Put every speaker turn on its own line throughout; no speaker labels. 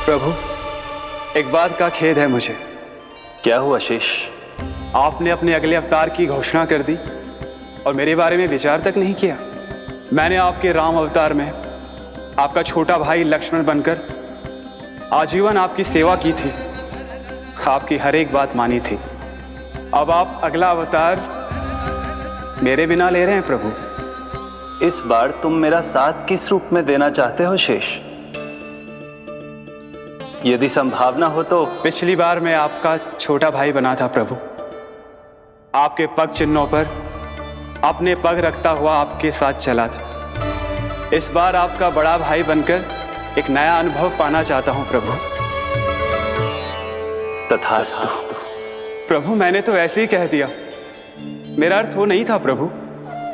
प्रभु, एक बात का खेद है मुझे।
क्या हुआ शेष?
आपने अपने अगले अवतार की घोषणा कर दी और मेरे बारे में विचार तक नहीं किया। मैंने आपके राम अवतार में आपका छोटा भाई लक्ष्मण बनकर आजीवन आपकी सेवा की थी, आपकी हर एक बात मानी थी। अब आप अगला अवतार मेरे बिना ले रहे हैं प्रभु।
इस बार तुम मेरा साथ किस रूप में देना चाहते हो शेष? यदि संभावना हो तो।
पिछली बार मैं आपका छोटा भाई बना था प्रभु, आपके पग चिन्हों पर अपने पग रखता हुआ आपके साथ चला था। इस बार आपका बड़ा भाई बनकर एक नया अनुभव पाना चाहता हूं प्रभु।
तथास्तु।
प्रभु, मैंने तो ऐसे ही कह दिया, मेरा अर्थ वो नहीं था प्रभु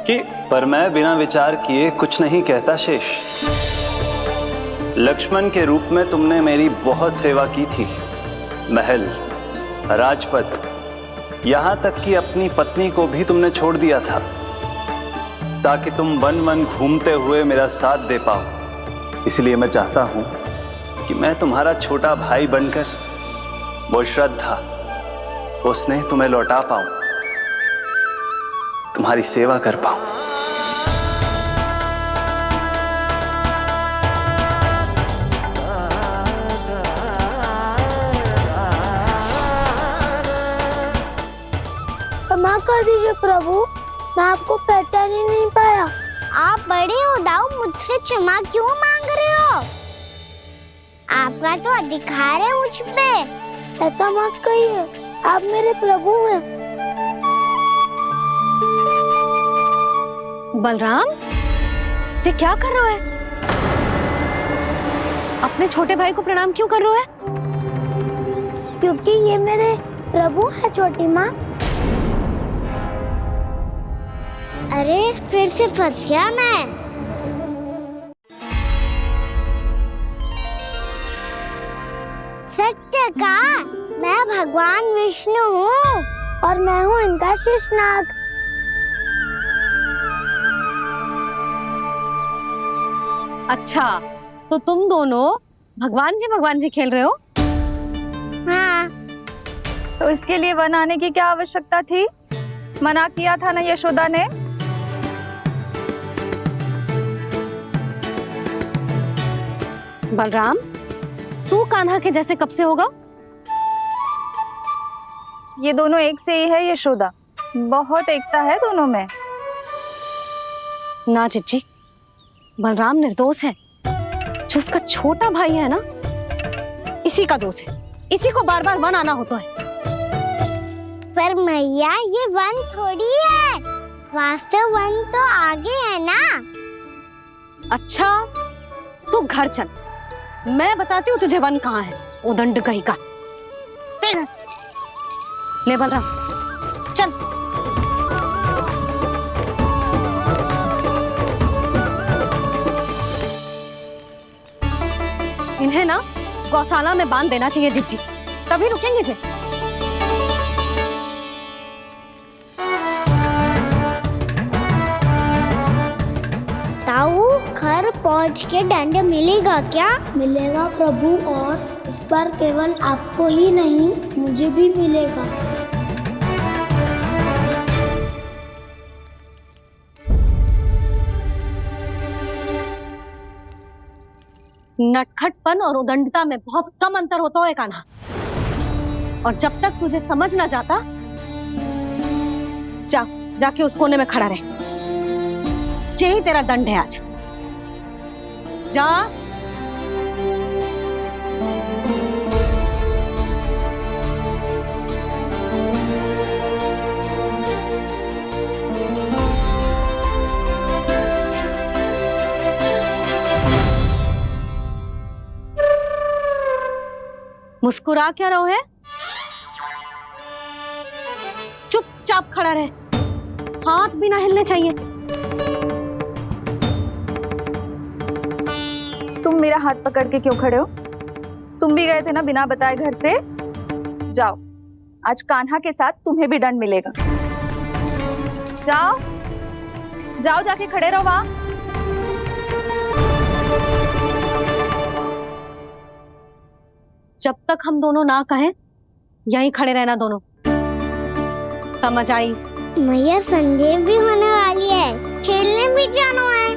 कि।
पर मैं बिना विचार किए कुछ नहीं कहता शेष। लक्ष्मण के रूप में तुमने मेरी बहुत सेवा की थी। महल, राजपद, यहां तक कि अपनी पत्नी को भी तुमने छोड़ दिया था ताकि तुम वन वन घूमते हुए मेरा साथ दे पाओ। इसलिए मैं चाहता हूं कि मैं तुम्हारा छोटा भाई बनकर वो श्रद्धा, वो स्नेह तुम्हें लौटा पाऊं, तुम्हारी सेवा कर पाऊं।
क्षमा कर दीजिए प्रभु, मैं आपको पहचान ही नहीं पाया।
आप बड़े हो दाऊ, मुझसे क्षमा क्यों मांग रहे हो? आपका तो अधिकार है मुझ पे।
ऐसा मत कहिए, आप मेरे प्रभु हैं।
बलराम जी, क्या कर रहे हो? अपने छोटे भाई को प्रणाम क्यों कर रहे हो?
क्योंकि ये मेरे प्रभु है छोटी माँ।
अरे फिर से फंस गया मैं। सत्य का, मैं भगवान विष्णु हूँ
और मैं हूँ इनका शेषनाग।
अच्छा, तो तुम दोनों भगवान जी खेल रहे हो?
हाँ।
तो इसके लिए वन आने की क्या आवश्यकता थी? मना किया था ना यशोदा ने।
बलराम, तू कान्हा के जैसे कब से होगा?
ये दोनों एक से ही है यशोदा, बहुत एकता है दोनों में।
ना चिच्ची, बलराम निर्दोष है। जो उसका छोटा भाई है ना, इसी का दोष है। इसी को बार बार वन आना होता है।
पर मैया, ये वन थोड़ी है, वास्तव वन तो आगे है ना।
अच्छा, तू घर चल, मैं बताती हूँ तुझे वन कहाँ है। उदंड कहीं का। ले बलराम, चल। इन्हें ना गौशाला में बांध देना चाहिए जिज्जी, तभी रुकेंगे जे।
ताऊ, घर पहुँच के दंड मिलेगा क्या?
मिलेगा प्रभु, और इस बार केवल आपको ही नहीं, मुझे भी मिलेगा।
नटखटपन और उदंडता में बहुत कम अंतर होता है कान्हा, और जब तक तुझे समझ ना जाता, जाके उस कोने में खड़ा रहे। यही तेरा दंड है आज। जा। मुस्कुरा क्या रहो है? चुपचाप खड़ा रहे, हाथ भी ना हिलने चाहिए।
तुम मेरा हाथ पकड़ के क्यों खड़े हो? तुम भी गए थे ना बिना बताए घर से। जाओ, आज कान्हा के साथ तुम्हें भी दंड मिलेगा। जाओ जाओ, जाके खड़े रहो वहां।
जब तक हम दोनों ना कहें यहीं खड़े रहना दोनों, समझ आई?
मैया संडे भी होने वाली है, खेलने भी जाना है।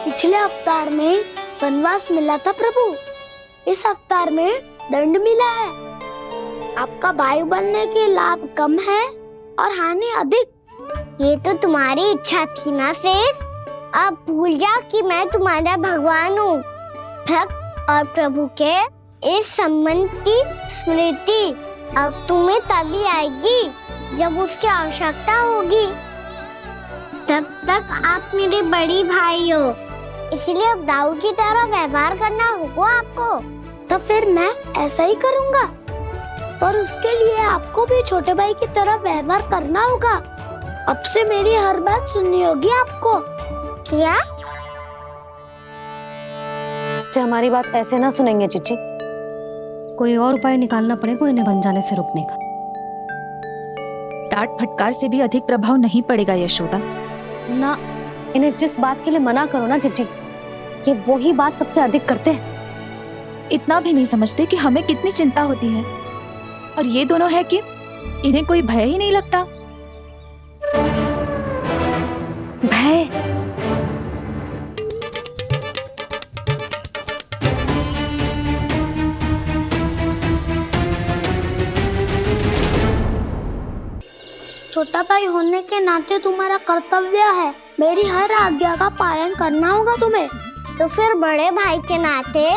पिछले अवतार में वनवास मिला था प्रभु, इस अवतार में दंड मिला है। आपका भाई बनने के लाभ कम है और हानि अधिक।
ये तो तुम्हारी इच्छा थी ना शेष। अब भूल जा कि मैं तुम्हारा भगवान हूँ। भक्त और प्रभु के इस संबंध की स्मृति अब तुम्हें तभी आएगी जब उसकी आवश्यकता होगी। तब तक आप मेरे बड़ी भाई हो, इसलिए अब दाऊद की तरह व्यवहार करना होगा आपको।
तो फिर मैं ऐसा ही करूँगा, पर उसके लिए आपको भी छोटे भाई की तरह व्यवहार करना होगा। अब से मेरी हर बात सुननी होगी आपको।
क्या?
जो हमारी बात ऐसे ना सुनेंगे चिची, कोई और उपाय निकालना पड़ेगा इन्हें बन जाने से रुकने का।
डांट फटकार से भी अधिक प्रभाव नहीं पड़ेगा यशोदा।
ना, इन्हें जिस बात के लिए मना करो ना चिची, ये वही बात सबसे अधिक करते हैं।
इतना भी नहीं समझते कि हमें कितनी चिंता होती है, और ये दोनों है कि इन्हें कोई भय ही नहीं लगता।
भय?
छोटा भाई होने के नाते तुम्हारा कर्तव्य है, मेरी हर आज्ञा का पालन करना होगा तुम्हें।
तो फिर बड़े भाई के नाते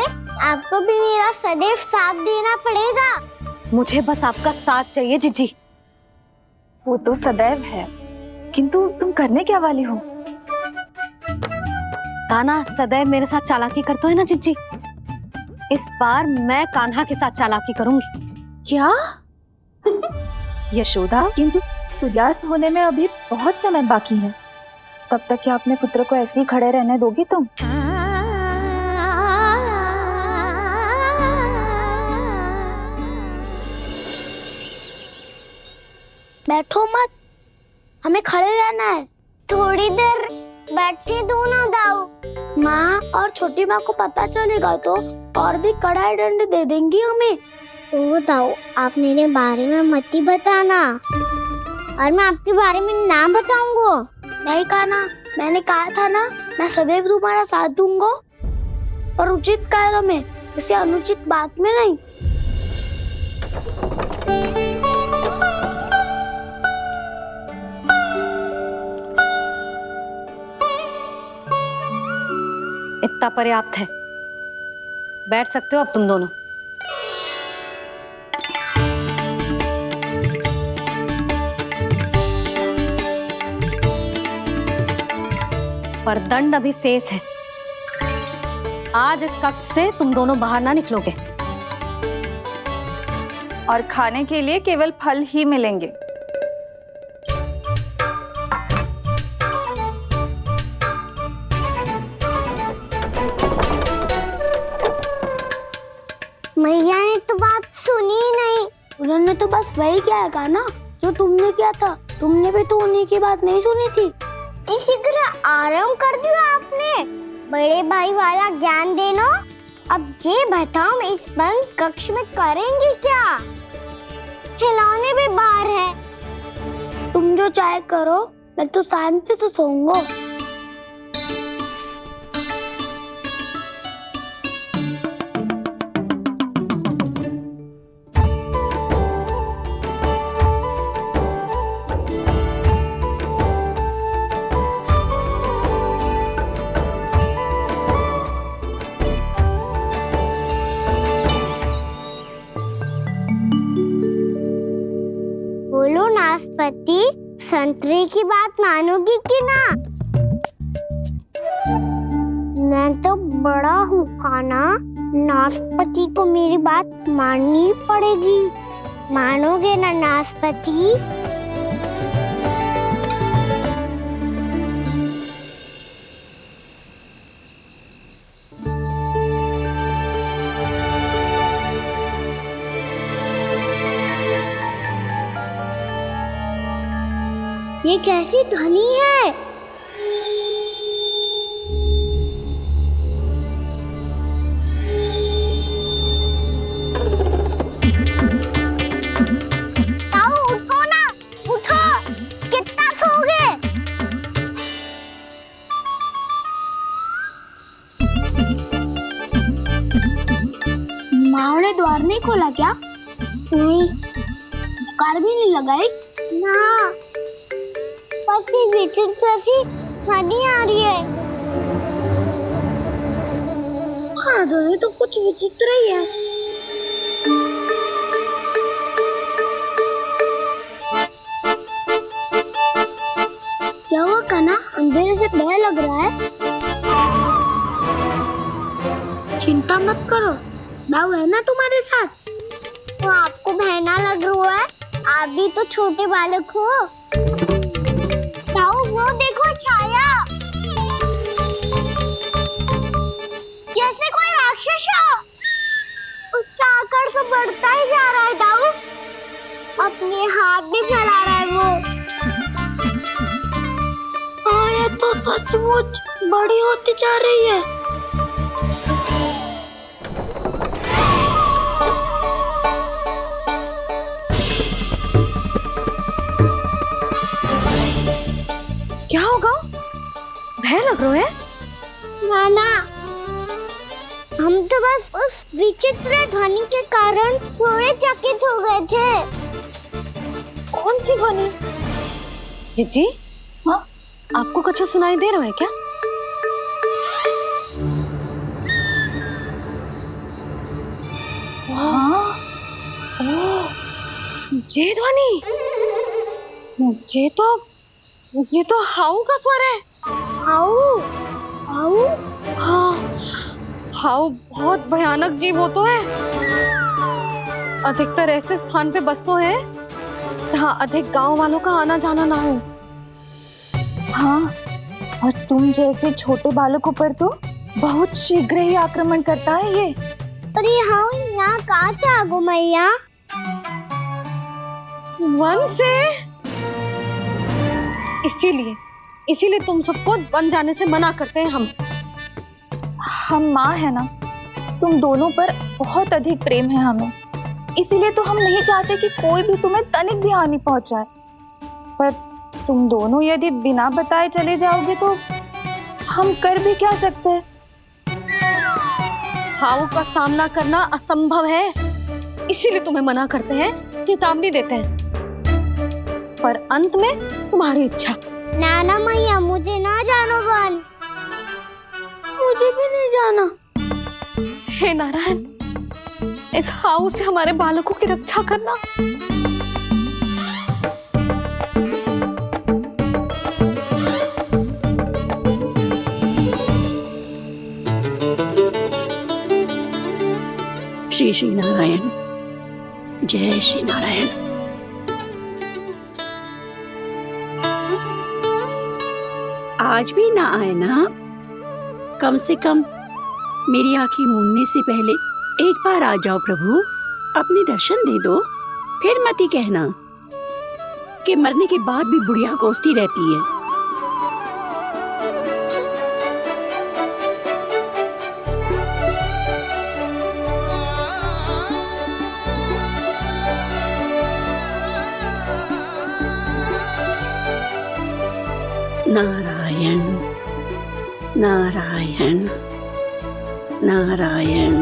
आपको भी मेरा सदैव साथ देना पड़ेगा।
मुझे बस आपका साथ चाहिए जीजी।
वो तो सदैव है, किंतु तुम करने क्या वाली हो?
कान्हा सदैव मेरे साथ चालाकी करता है ना जीजी, इस बार मैं कान्हा के साथ चालाकी करूंगी।
क्या? यशोदा, किंतु सूर्यास्त होने में अभी बहुत समय बाकी है, तब तक क्या अपने पुत्र को ऐसे ही खड़े रहने दोगी तुम?
बैठो मत, हमें खड़े रहना है।
थोड़ी देर बैठे दो ना दाऊ।
माँ और छोटी माँ को पता चलेगा तो और भी कड़ा दंड दे देंगी हमें।
ओ दाऊ, आप मेरे बारे में मत ही बताना, और मैं आपके बारे में ना बताऊंगा।
नहीं कान्हा, मैंने कहा था ना, मैं सदैव तुम्हारा साथ दूंगा, और उचित कार्य में, किसी अनुचित बात में नहीं।
इतना पर्याप्त है, बैठ सकते हो अब तुम दोनों। पर दंड अभी शेष है। आज इस कक्ष से तुम दोनों बाहर ना निकलोगे,
और खाने के लिए केवल फल ही मिलेंगे।
मैया ने तो बात सुनी ही नहीं।
उन्होंने तो बस वही किया था ना जो तुमने किया था। तुमने भी तो उन्हीं की बात नहीं सुनी थी।
इसी तरह आराम कर दिया आपने। बड़े भाई वाला ज्ञान देना। अब ये बताओ, इस बंद कक्ष में करेंगे क्या? खिलौने भी बाहर है।
तुम जो चाहे करो, मैं तो शांति से सोऊंगा।
बोलो नाशपाती, संतरे की बात मानोगी कि ना? मैं तो बड़ा हूँ कान्हा, नाशपाती को मेरी बात माननी पड़ेगी। मानोगे ना नाशपाती? ये कैसी ध्वनि है?
मिला क्या? नहीं। कार भी नहीं लगाई?
ना, बस ये विचित्र सी हनी आ रही है।
हाँ, दोनों तो कुछ विचित्र ही है। क्या हुआ कान्हा? अंधेरे से भय लग रहा है। चिंता मत करो, दाऊ है ना तुम्हारे साथ।
तो आपको बहना लग रहा है? आप भी तो छोटे बालक हो। ताऊ, वो देखो छाया, जैसे कोई राक्षस हो। उसका आकार तो बढ़ता ही जा रहा है ताऊ। अपने हाथ भी फैला रहा है वो।
हाँ, ये तो सचमुच बड़ी होती जा रही है।
क्या होगा? भय लग रहा है?
नाना, हम तो बस उस विचित्र ध्वनि के कारण थोड़े चकित हो गए थे।
कौन सी ध्वनि? जीजी, हाँ, आपको कुछ सुनाई दे रहा है क्या? हाँ, ओह, ये ध्वनि, ये तो हाउ का स्वर है।
हाउ? हाउ?
हाँ, हाउ बहुत भयानक जीव हो तो है। अधिकतर ऐसे स्थान पे बस तो है जहाँ अधिक गांव वालों का आना जाना ना हो।
हाँ, और तुम जैसे छोटे बालकों पर तो बहुत शीघ्र ही आक्रमण करता है ये।
पर ये हाँ यहाँ कहाँ से आ गो मैया?
वन से। इसीलिए तुम सबको वन जाने से मना करते हैं
हम माँ है ना, तुम दोनों पर बहुत अधिक प्रेम है हमें, इसीलिए तो हम नहीं चाहते कि कोई भी तुम्हें तनिक भी हानि पहुंचाए। पर तुम दोनों यदि बिना बताए चले जाओगे तो हम कर भी क्या सकते हैं?
हाउ का सामना करना असंभव है, इसीलिए तुम्हें मना करते हैं, चेतावनी देते हैं। पर अंत में तुम्हारी इच्छा।
नाना मैया, मुझे ना जानो वन।
मुझे भी नहीं जाना।
हे नारायण, इस हाउ से हमारे बालकों की रक्षा करना।
श्री श्री नारायण, जय श्री नारायण। आज भी ना आए ना? कम से कम मेरी आंखें मूंदने से पहले एक बार आ जाओ प्रभु, अपने दर्शन दे दो। फिर मत ही कहना कि मरने के बाद भी बुढ़िया कोसती रहती है। नारायण नारायण नारायण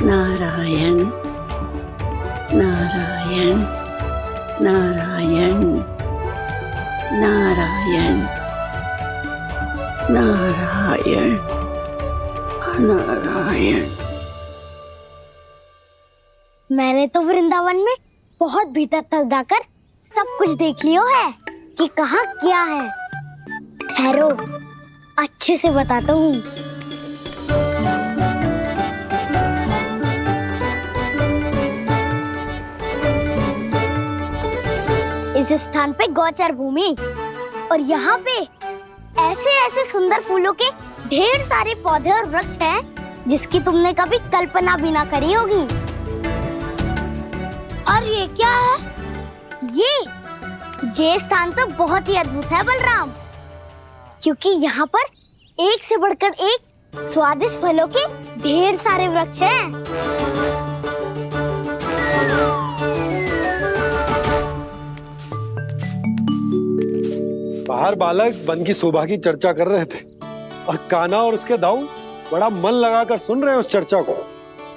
नारायण नारायण नारायण नारायण नारायण नारायण।
मैंने तो वृंदावन में बहुत भीतर तक जाकर सब कुछ देख लियो है कि कहाँ क्या है। ठहरो, अच्छे से बताता हूँ। इस स्थान पे गौचर भूमि, और यहाँ पे ऐसे ऐसे सुंदर फूलों के ढेर सारे पौधे और वृक्ष हैं जिसकी तुमने कभी कल्पना भी ना करी होगी। और ये क्या है? ये स्थान तो बहुत ही अद्भुत है बलराम, क्योंकि यहाँ पर एक से बढ़कर एक स्वादिष्ट फलों के ढेर सारे वृक्ष हैं।
बाहर बालक वन की शोभा की चर्चा कर रहे थे और कान्हा और उसके दाऊ बड़ा मन लगाकर सुन रहे हैं उस चर्चा को।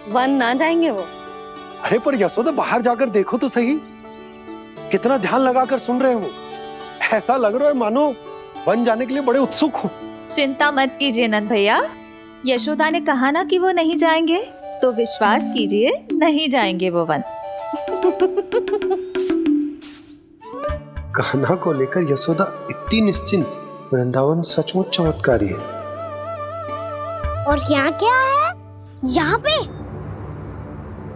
वन ना जाएंगे वो।
अरे पर यशोदा बाहर जाकर देखो तो सही, कितना ध्यान लगाकर सुन रहे हो। ऐसा लग रहा है मानो वन जाने के लिए बड़े उत्सुक हो।
चिंता मत कीजिए नंद भैया, यशोदा ने कहा ना कि वो नहीं जाएंगे, तो विश्वास कीजिए नहीं जाएंगे वो वन।
कान्हा को लेकर यशोदा इतनी निश्चिंत, वृंदावन सचमुच चमत्कारी है।
और यहाँ क्या है? यहाँ पे?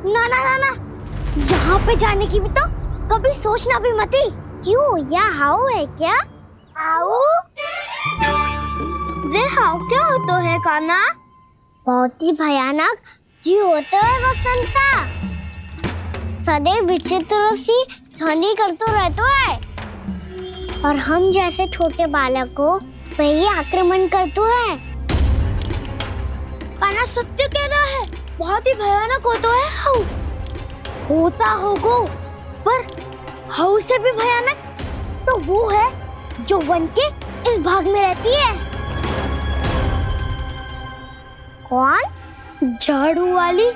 ना ना ना ना, यहाँ पे जाने की भी तो कभी सोचना भी मत ही। क्यों, यहाँ हाउ है क्या?
हाउ? ये हाउ क्या होता है कान्हा?
बहुत ही भयानक जी होता है वसंता। सदैव विचित्र सी ध्वनि करते रहता है और हम जैसे छोटे बालक को वही आक्रमण करते हैं।
कान्हा सत्य कह रहा है, बहुत ही भयानक होता है हाउ। होता होगा, पर हाउ से भी भयानक तो वो है जो वन के इस भाग में रहती है।
कौन?
झाड़ू वाली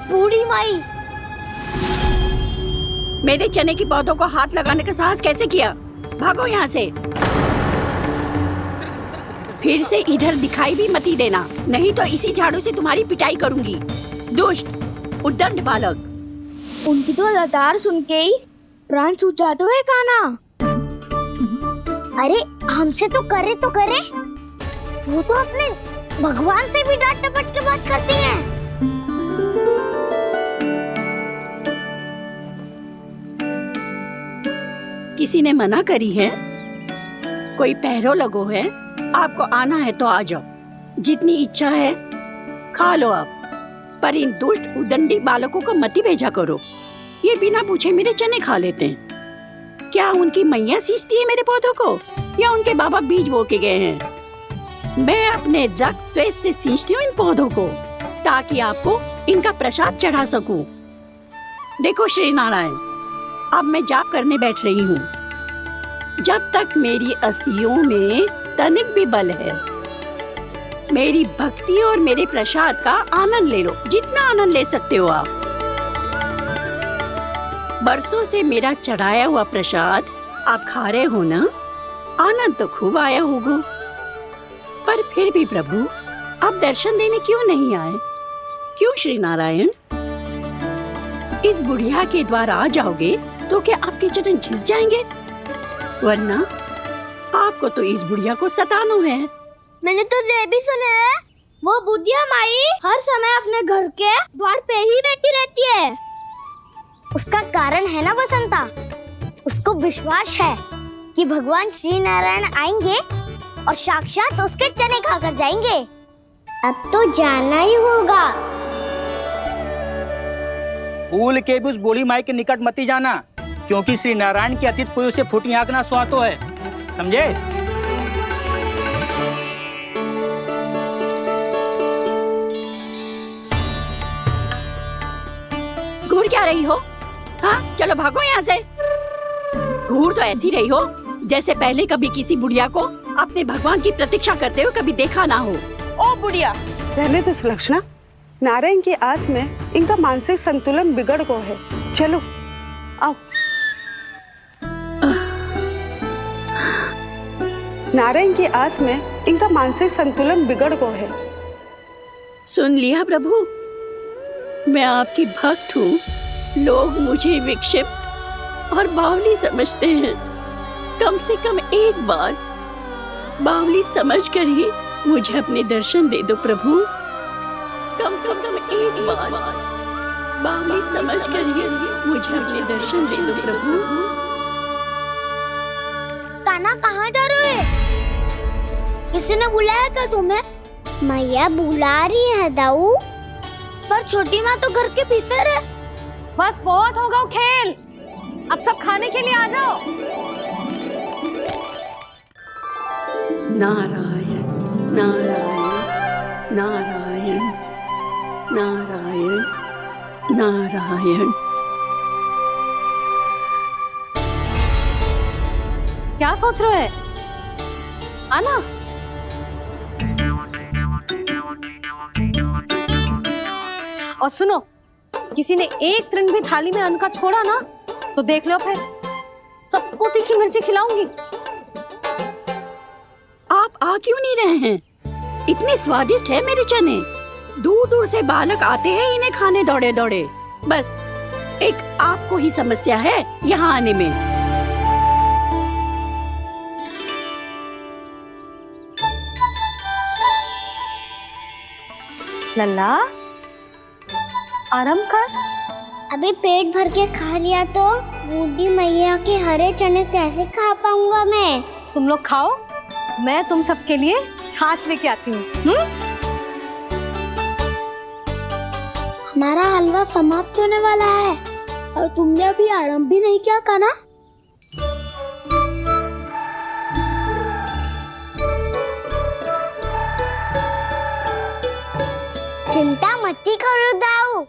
बूढ़ी माई।
मेरे चने की पौधों को हाथ लगाने का साहस कैसे किया? भागो यहाँ से। फिर से इधर दिखाई भी मत देना, नहीं तो इसी झाड़ू से तुम्हारी पिटाई करूंगी। दुष्ट, उद्दंड बालक।
उनकी तो लतार सुन के ही प्राण छूट जाते हुए कान्हा।
अरे हमसे तो करे, वो तो अपने भगवान से भी डांट डपट के बात करती हैं।
किसी ने मना करी है? कोई पैरों लगो है? आपको आना है तो आ जाओ, जितनी इच्छा है खा लो आप, पर इन दुष्ट उदंडी बालकों को मत ही भेजा करो। ये बिना पूछे मेरे चने खा लेते हैं। क्या उनकी मैया सींचती है मेरे पौधों को, या उनके बाबा बीज बो के गए हैं? मैं अपने रक्त स्वेद से सींचती हूँ इन पौधों को, ताकि आपको इनका प्रसाद चढ़ा सकूं। देखो श्री नारायण, अब मैं जाप करने बैठ रही हूँ। जब तक मेरी अस्थियों में तनिक भी बल है, मेरी भक्ति और मेरे प्रसाद का आनंद ले लो, जितना आनंद ले सकते हो आप। बरसों से मेरा चढ़ाया हुआ प्रसाद आप खा रहे हो ना, आनंद तो खूब आया होगा। पर फिर भी प्रभु, आप दर्शन देने क्यों नहीं आए? क्यों श्री नारायण? इस बुढ़िया के द्वार आ जाओगे तो क्या आपके चरण घिस जाएंगे? वरना आपको तो इस बुढ़िया को सताना है।
मैंने तो ये भी सुना है, वो बुढ़िया माई हर समय अपने घर के द्वार पे ही बैठी रहती है।
उसका कारण है ना बसंता, उसको विश्वास है कि भगवान श्री नारायण आएंगे और साक्षात उसके चने खाकर जाएंगे। अब तो जाना ही होगा।
भूल के भी उस बूढ़ी माई के निकट मत ही जाना, क्योंकि श्री नारायण की अतीत कोई उसे फूटी आंख ना सुहातो है, समझे?
घूर क्या रही हो? हाँ, चलो भागो यहाँ से। घूर तो ऐसी रही हो जैसे पहले कभी किसी बुढ़िया को अपने भगवान की प्रतीक्षा करते हुए कभी देखा ना हो।
ओ बुढ़िया, रहने दो सुलक्षणा। नारायण की आस में इनका मानसिक संतुलन बिगड़ गया है। चलो आओ। नारायण की आस में इनका मानसिक संतुलन बिगड़ गया है।
सुन लिया प्रभु, मैं आपकी भक्त हूँ। लोग मुझे विक्षिप्त और बावली समझते हैं। कम से कम एक बार बावली समझकर ही मुझे अपने दर्शन दे दो प्रभु। कम से कम एक बार बावली समझकर ही मुझे अपने दर्शन दे दो प्रभु।
कान्हा कहाँ जा रहे हो? किसी ने बुलाया था तुम्हें?
मैया बुला रही है दाऊ।
पर छोटी माँ तो घर के भीतर है।
बस बहुत हो गया खेल, अब सब खाने के लिए आ जाओ।
नारायण नारायण नारायण नारायण नारायण।
क्या सोच रहे हैं? आना। और सुनो, किसी ने एक तृण भी थाली में अन्न का छोड़ा ना तो देख लो फिर सबको तीखी मिर्ची खिलाऊंगी।
आप आ क्यों नहीं रहे हैं? इतने स्वादिष्ट है मेरे चने। दूर दूर से बालक आते हैं इन्हें खाने दौड़े दौड़े। बस एक आपको ही समस्या है यहाँ आने में।
लल्ला आराम कर।
अभी पेट भर के खा लिया तो बूढ़ी मैया के हरे चने कैसे खा पाऊंगा मैं?
तुम लोग खाओ, मैं तुम सबके लिए छाछ लेके आती हूँ।
हमारा हलवा समाप्त होने वाला है और तुमने अभी आराम भी नहीं किया कान्हा।
चिंता मत करो दाऊ,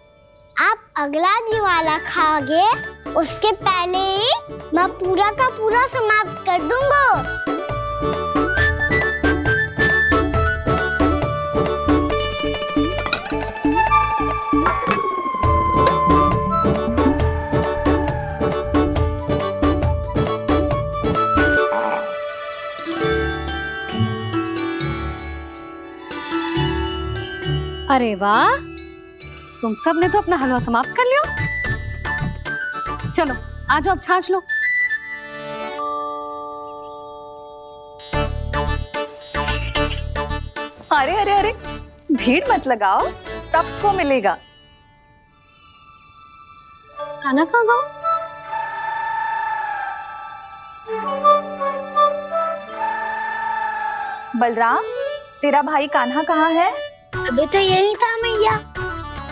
आप अगला दिवाला खाओगे उसके पहले ही मैं पूरा का पूरा समाप्त कर दूंगा।
अरे वाह, तुम सब ने तो अपना हलवा समाप्त कर लिया। चलो आ जाओ, अब छाछ लो।
अरे अरे अरे, भीड़ मत लगाओ, सबको मिलेगा।
खाना कहाँ गया?
बलराम, तेरा भाई कान्हा कहाँ है?
अभी तो यही था मैया,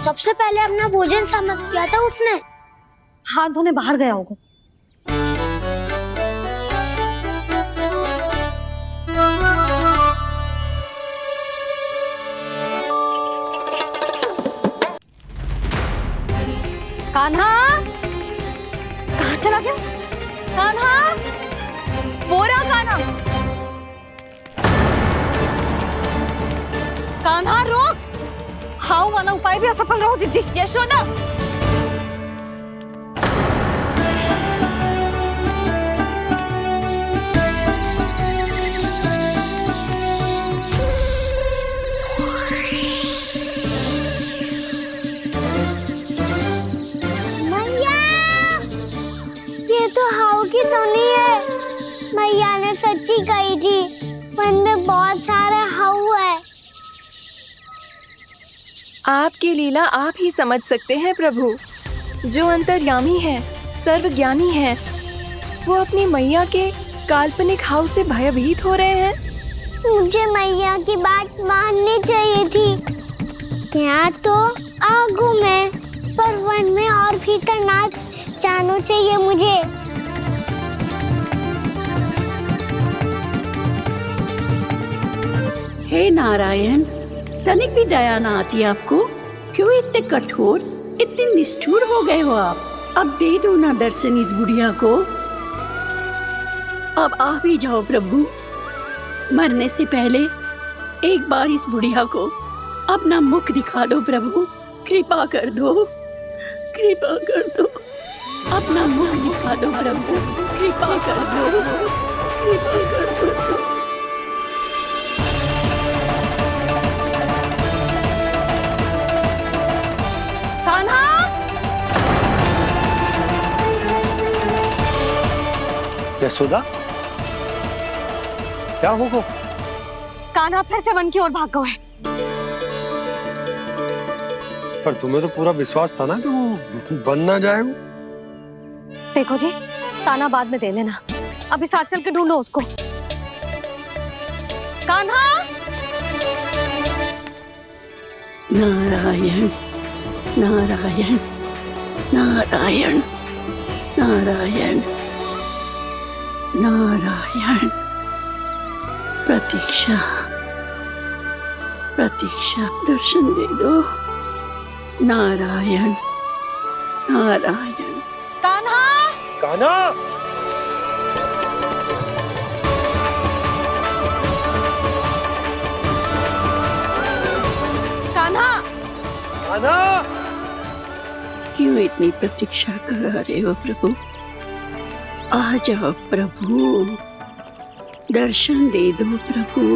सबसे पहले अपना भोजन समाप्त किया था उसने।
हाथ धोने बाहर गया होगा। कान्हा कहाँ चला गया?
कान्हा, वो रहा कान्हा।
कान्हा रोक, हाउ वाला उपाय भी असफल रहो जिज्जी।
यशोदा,
मैया, ये तो हाउ की धुनी है। मैया ने सच्ची कही थी, वन में बहुत सारे हाउ है।
आपकी लीला आप ही समझ सकते हैं प्रभु। जो अंतर्यामी है, सर्वज्ञानी है, वो अपनी मैया के काल्पनिक हाव से भयभीत हो रहे हैं।
मुझे मैया की बात माननी चाहिए थी। यहाँ तो आगू में, पर वन में और भीतर ना जाना चाहिए मुझे।
हे नारायण, तनिक भी दया ना आती आपको? क्यों इतने कठोर, इतने निष्ठुर हो गए हो आप? अब दे दो ना दर्शन इस बुढ़िया को। अब आ भी जाओ प्रभु। मरने से पहले एक बार इस बुढ़िया को अपना मुख दिखा दो प्रभु। कृपा कर दो, कृपा कर दो। अपना मुख दिखा दो प्रभु, कृपा कर दो, कृपा कर दो।
कान्हा,
यशोदा, क्या होगा?
कान्हा फिर से वन की ओर भाग गया है।
पर तुम्हें तो पूरा विश्वास था ना कि वो बन ना जाए।
देखो जी, ताना बाद में दे लेना, अभी साथ चल के ढूंढो उसको। कान्हा,
नारायण नारायण नारायण नारायण नारायण। प्रतीक्षा प्रतीक्षा, दर्शन दे दो। नारायण नारायण।
कान्हा,
कान्हा,
कान्हा,
कान्हा।
क्यों इतनी प्रतीक्षा कर रहे हो प्रभु? आ जाओ प्रभु, दर्शन दे दो प्रभु।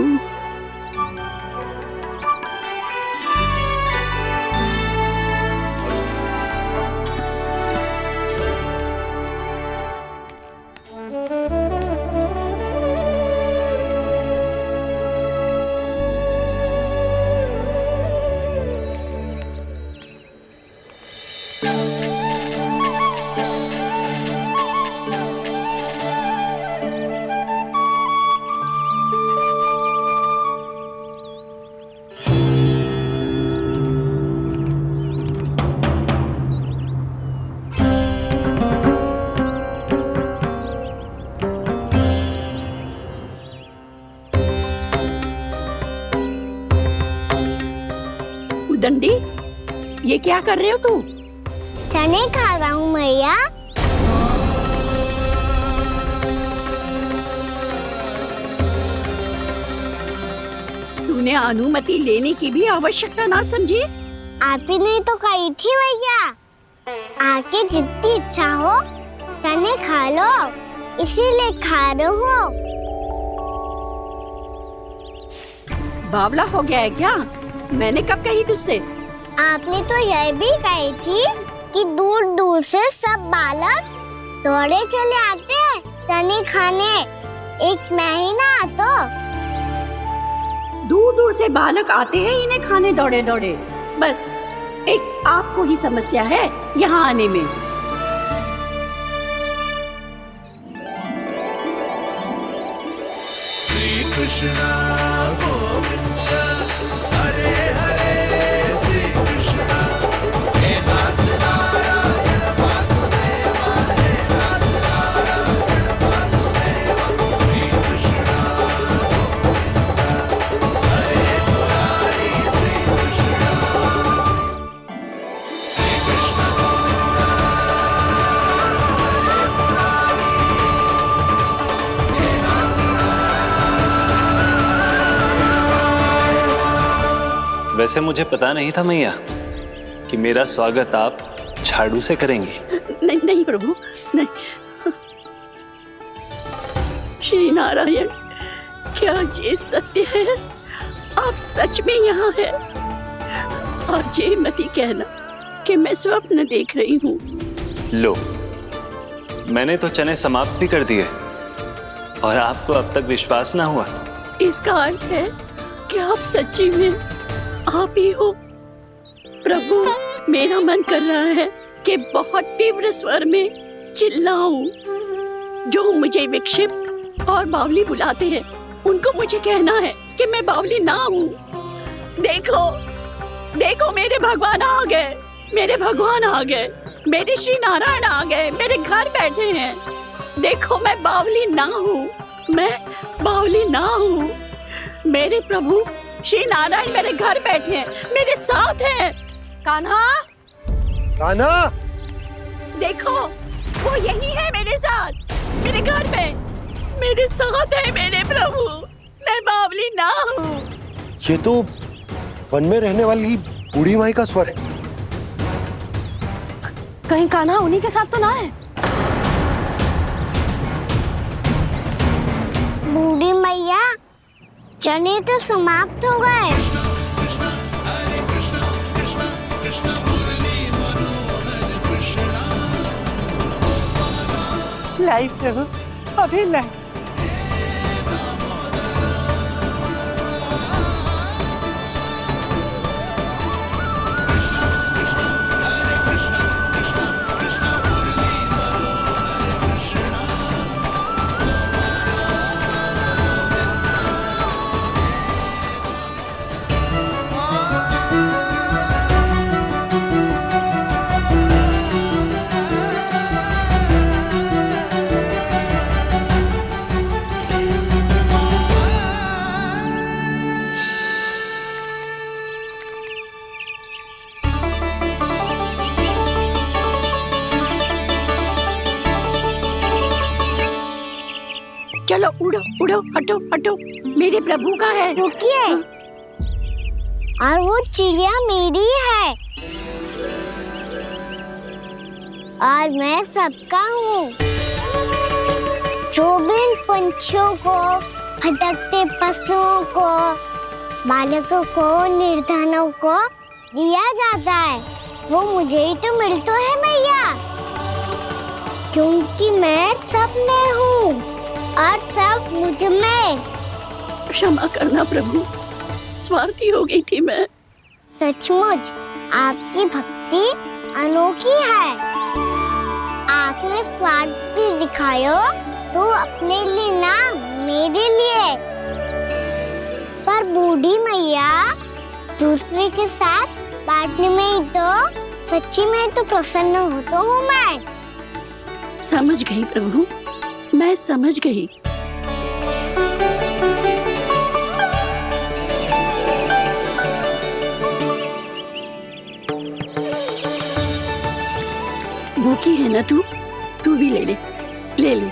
दंडी, ये क्या कर रहे हो तू?
चने खा रहा हूँ मैया।
तूने अनुमति लेने की भी आवश्यकता ना समझी?
आप ही ने तो कही थी भैया, आके जितनी इच्छा हो चने खा लो, इसीलिए खा रहे हो।
बावला हो गया है क्या? मैंने कब कही तुझसे?
आपने तो यह भी कही थी कि दूर दूर से सब बालक दौड़े चले आते हैं चने खाने, एक महीना तो
दूर दूर से बालक आते हैं इन्हें खाने दौड़े दौड़े। बस एक आपको ही समस्या है यहाँ आने में।
श्री कृष्णा गोविंद हरे हरे, श्री कृष्णा हे नाथ नारायण वासुदेव, हे नाथ नारायण वासुदेव, श्री कृष्णा गोविंद हरे मुरारी, श्री कृष्णा गोविंद हरे मुरारी, हे नाथ
वैसे मुझे पता नहीं था मैया कि मेरा स्वागत आप झाड़ू से करेंगी।
नहीं नहीं प्रभु, नहीं। श्री नारायण, क्या ये सत्य है? आप सच में यहाँ हैं? और ये मत ही कहना कि मैं स्वप्न देख रही हूँ।
लो, मैंने तो चने समाप्त भी कर दिए और आपको अब तक विश्वास ना हुआ।
इसका अर्थ है कि आप सच्ची में आप ही हो। प्रभु, मेरा मन कर रहा है कि बहुत तीव्र स्वर में चिल्लाऊं। जो मुझे विक्षिप्त और बावली बुलाते हैं उनको मुझे कहना है कि मैं बावली ना हूँ। देखो देखो, मेरे भगवान आ गए, मेरे भगवान आ गए, मेरे श्री नारायण आ गए, मेरे घर बैठे हैं। देखो, मैं बावली ना हूँ, मैं बावली ना हूँ। मेरे प्रभु श्री नारायण मेरे घर बैठे हैं, मेरे साथ हैं।
कान्हा,
कान्हा,
देखो वो यही है मेरे साथ, मेरे घर में मेरे साथ है मेरे प्रभु। मैं बावली ना हूँ।
ये तो वन में रहने वाली बूढ़ी माई का स्वर है।
कहीं कान्हा उन्हीं के साथ तो ना है?
बूढ़ी मैया, चने तो समाप्त हो गए।
लाई प्रभु, अभी लाई।
चलो उड़ो उड़ो, हटो हटो, मेरे प्रभु का है।
रुकिए, और वो चिड़िया मेरी है। और मैं सबका हूँ। जो भी इन पंछियों को, भटकते पशुओं को, बालकों को, निर्धनों को दिया जाता है, वो मुझे ही तो मिलता है मैया, क्योंकि मैं सब में हूँ और सब मुझ में।
क्षमा करना प्रभु, स्वार्थी हो गई थी मैं।
सचमुच आपकी भक्ति अनोखी है। आपने स्वार्थ भी दिखायो तो अपने लिए ना, मेरे लिए। पर बूढ़ी मैया दूसरे के साथ बांटने में ही तो सच्ची में तो प्रसन्न होता हूँ मैं।
समझ गई प्रभु, मैं समझ गई। भूखी है ना तू भी ले ले, ले ले।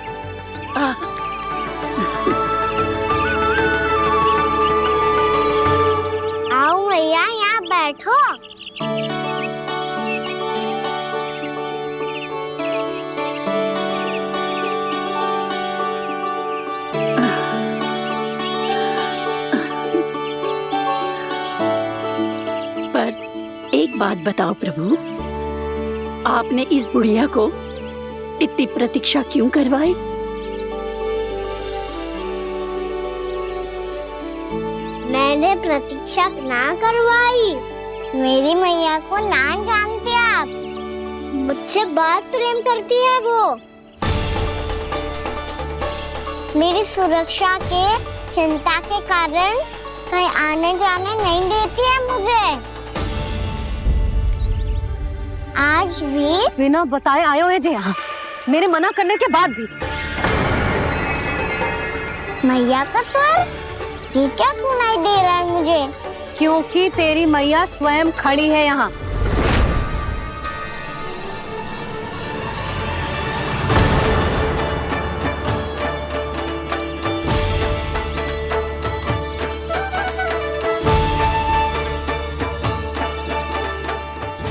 आओ मैया, यहाँ बैठो।
पर एक बात बताओ प्रभु, आपने इस बुढ़िया को इतनी प्रतीक्षा क्यों करवाई?
मैंने प्रतीक्षा ना करवाई। मेरी मैया को ना जानते आप, मुझसे बहुत प्रेम करती है वो। मेरी सुरक्षा के चिंता के कारण कहीं आने जाने नहीं देती है मुझे। आज भी
बिना बताए आयो है जी यहाँ, मेरे मना करने के बाद भी।
मैया का स्वर, ये क्या सुनाई दे रहा है मुझे?
क्योंकि तेरी मैया स्वयं खड़ी है यहाँ।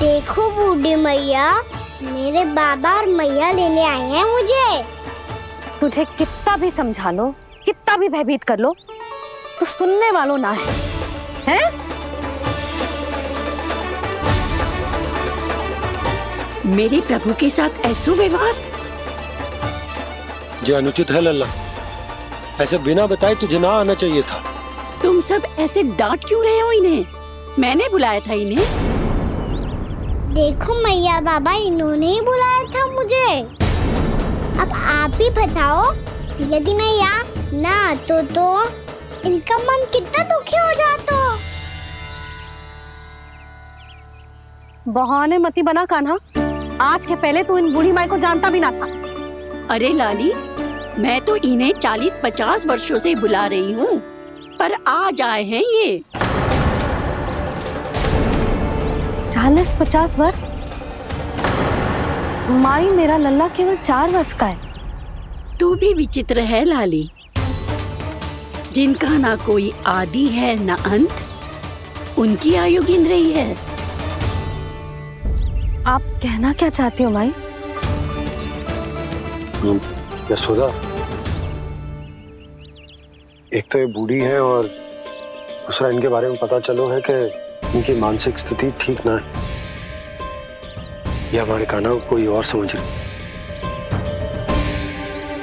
देखो बूढ़ी मैया, मेरे बाबा और मैया लेने आए हैं मुझे।
तुझे कितना भी समझा लो, कितना भी भयभीत कर लो, तो सुनने वालों ना है, हैं?
मेरे प्रभु के साथ ऐसा व्यवहार
जो अनुचित है लल्ला। ऐसे बिना बताए तुझे ना आना चाहिए था।
तुम सब ऐसे डांट क्यों रहे हो इन्हें? मैंने बुलाया था इन्हें।
देखो मैया बाबा, इन्होंने ही बुलाया था मुझे। अब आप ही बताओ, यदि मैं यहाँ ना आतो तो इनका मन कितना दुखी हो जाता।
बहाने मती बना कान्हा, आज के पहले तू इन बूढ़ी माई को जानता भी ना था।
अरे लाली, मैं तो इन्हें 40-50 वर्षों से बुला रही हूँ, पर आज आए हैं ये।
40-50 वर्ष? माई, मेरा लल्ला केवल 4 वर्ष का है।
तू भी विचित्र है लाली, जिनका ना कोई आदि है ना अंत, उनकी आयु गिन रही है।
आप कहना क्या चाहती हो माई?
यशोदा, एक तो ये बूढ़ी है और दूसरा इनके बारे में पता चलो है कि इनकी मानसिक स्थिति ठीक ना है। ये हमारे कान्हा को कोई और समझ रही।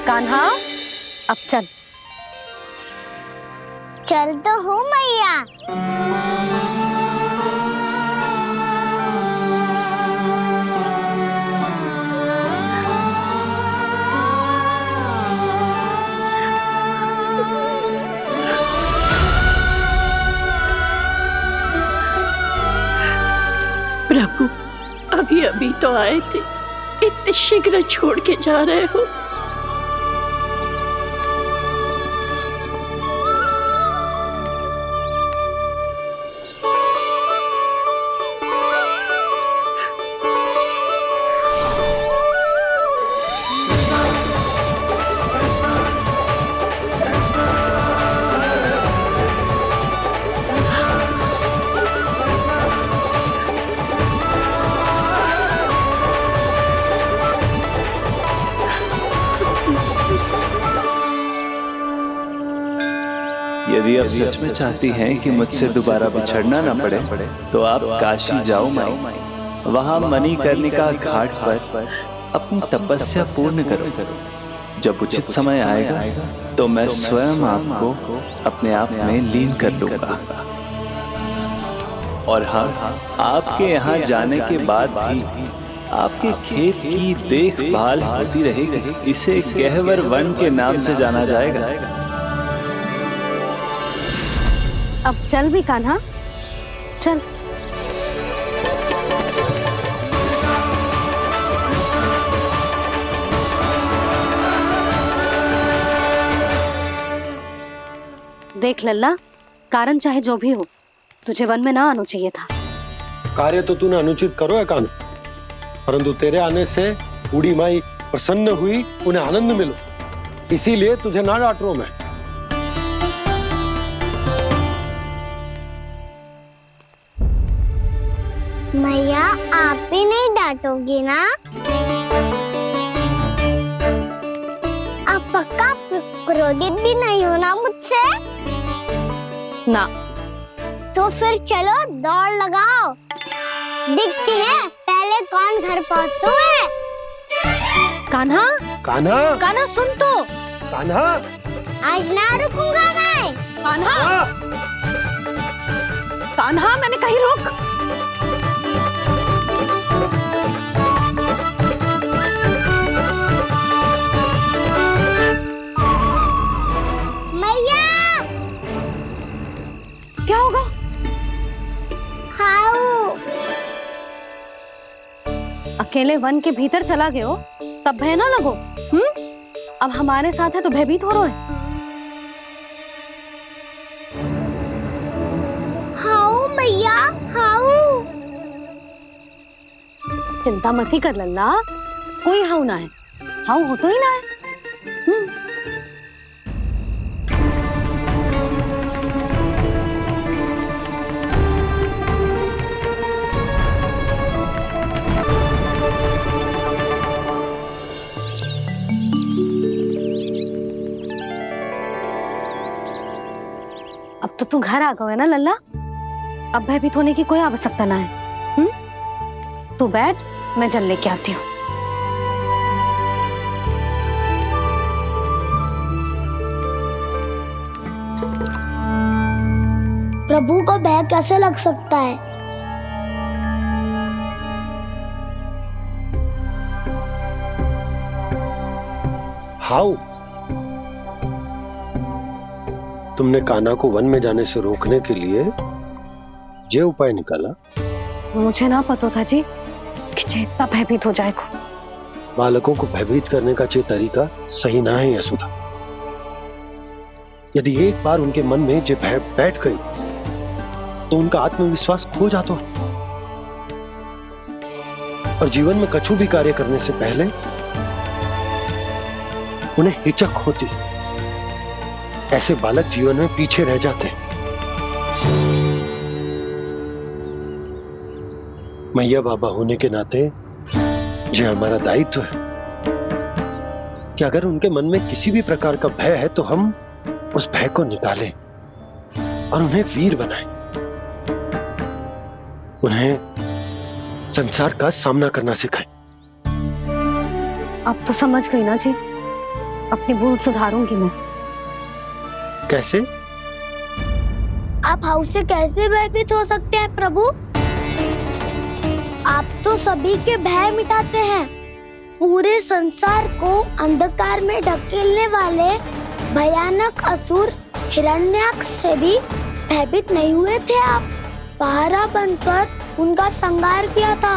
कान्हा, अब चल।
चल तो हूँ मैया।
प्रभु, अभी अभी तो आए थे, इतने शीघ्र छोड़ के जा रहे हो।
यदि आप सच में चाहती हैं कि मुझसे दोबारा बिछड़ना ना पड़े तो आप काशी जाओ माई। वहां मणिकर्णिका घाट पर अपनी तपस्या पूर्ण करो। जब उचित समय आएगा तो मैं स्वयं आपको अपने आप में लीन कर लूंगा। और हाँ, आपके यहाँ जाने के बाद भी आपके खेत की देखभाल होती रहेगी। इसे गहवर वन के नाम से जाना जाएगा।
अब चल भी कान्हा, चल। देख लल्ला, कारण चाहे जो भी हो, तुझे वन में ना आना चाहिए था।
कार्य तो तूने अनुचित करो है कान्हा, परंतु तेरे आने से बूढ़ी माई प्रसन्न हुई, उन्हें आनंद मिलो, इसीलिए तुझे ना डांट रहा हूं मैं।
मैया आप भी नहीं डांटोगी ना? आप पक्का क्रोधित भी नहीं हो ना मुझसे?
ना।
तो फिर चलो दौड़ लगाओ, दिखती है पहले कौन घर पहुंचता है।
कान्हा,
कान्हा,
कान्हा सुन तो।
कान्हा,
आज ना रुकूंगा मैं।
कान्हा, कान्हा, मैंने कहीं रुक।
मैया,
क्या होगा?
हाउ
अकेले वन के भीतर चला गए हो तब भय ना लगो। अब हमारे साथ है तो भयभीत हो रहे हैं।
हाउ मैया, हाउ।
चिंता मत ही कर लल्ला, कोई हाउ ना है। हाउ हो तो ही ना है। अब तो तू घर आ गया है ना लल्ला, अब भयभीत होने की कोई आवश्यकता ना है। तू बैठ, मैं जल लेके आती हूँ।
प्रभु को भय कैसे लग सकता है?
हाउ? तुमने कान्हा को वन में जाने से रोकने के लिए ये उपाय निकाला?
मुझे ना पता था जी कि इतना भयभीत हो जाएगा।
बालकों को भयभीत करने का ये तरीका सही ना है यशोदा। यदि एक बार उनके मन में ये भय बैठ गई तो उनका आत्मविश्वास खो जाता है और जीवन में कछु भी कार्य करने से पहले उन्हें हिचक होती। ऐसे बालक जीवन में पीछे रह जाते हैं। मैया बाबा होने के नाते यह हमारा दायित्व है कि अगर उनके मन में किसी भी प्रकार का भय है तो हम उस भय को निकालें और उन्हें वीर बनाएं, उन्हें संसार का सामना करना सिखाएं।
अब तो समझ गई ना जी, अपनी भूल सुधारूंगी मैं।
कैसे?
आप हाउ से कैसे भयभीत हो सकते हैं प्रभु? आप तो सभी के भय मिटाते हैं। पूरे संसार को अंधकार में ढकेलने वाले भयानक असुर हिरण्याक्ष से भी भयभीत नहीं हुए थे आप। पहरा बनकर उनका संहार किया था।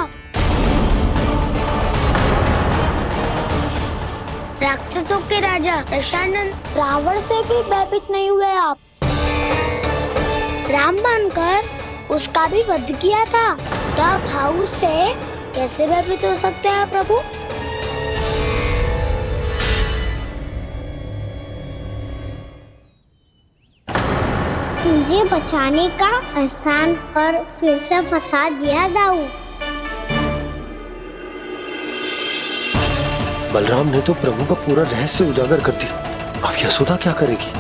राक्षसों के राजा दशानन रावण से भी भयभीत नहीं हुए आप। राम बनकर उसका भी वध किया था। तो आप हाउ से कैसे भयभीत हो सकते हैं प्रभु? मुझे बचाने का स्थान पर फिर से फंसा दिया दाऊ।
बलराम ने तो प्रभु का पूरा रहस्य उजागर कर दिया। अब यशोदा क्या करेगी?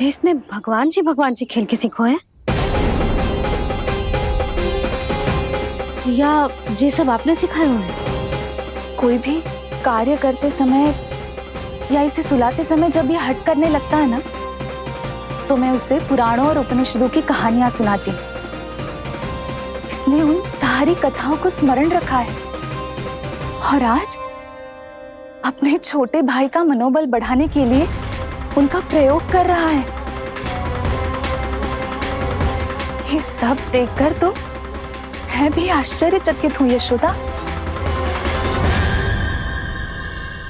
इसने भगवान जी खेल के सीखो है, या ये सब आपने सिखाए हुए हैं?
कोई भी कार्य करते समय या इसे सुलाते समय जब ये हट करने लगता है ना, तो मैं उसे पुराणों और उपनिषदों की कहानियां सुनाती हूँ। इसने उन सारी कथाओं को स्मरण रखा है और आज अपने छोटे भाई का मनोबल बढ़ाने के लिए उनका प्रयोग कर रहा है। ये सब देखकर तो मैं भी आश्चर्यचकित हूँ यशोदा।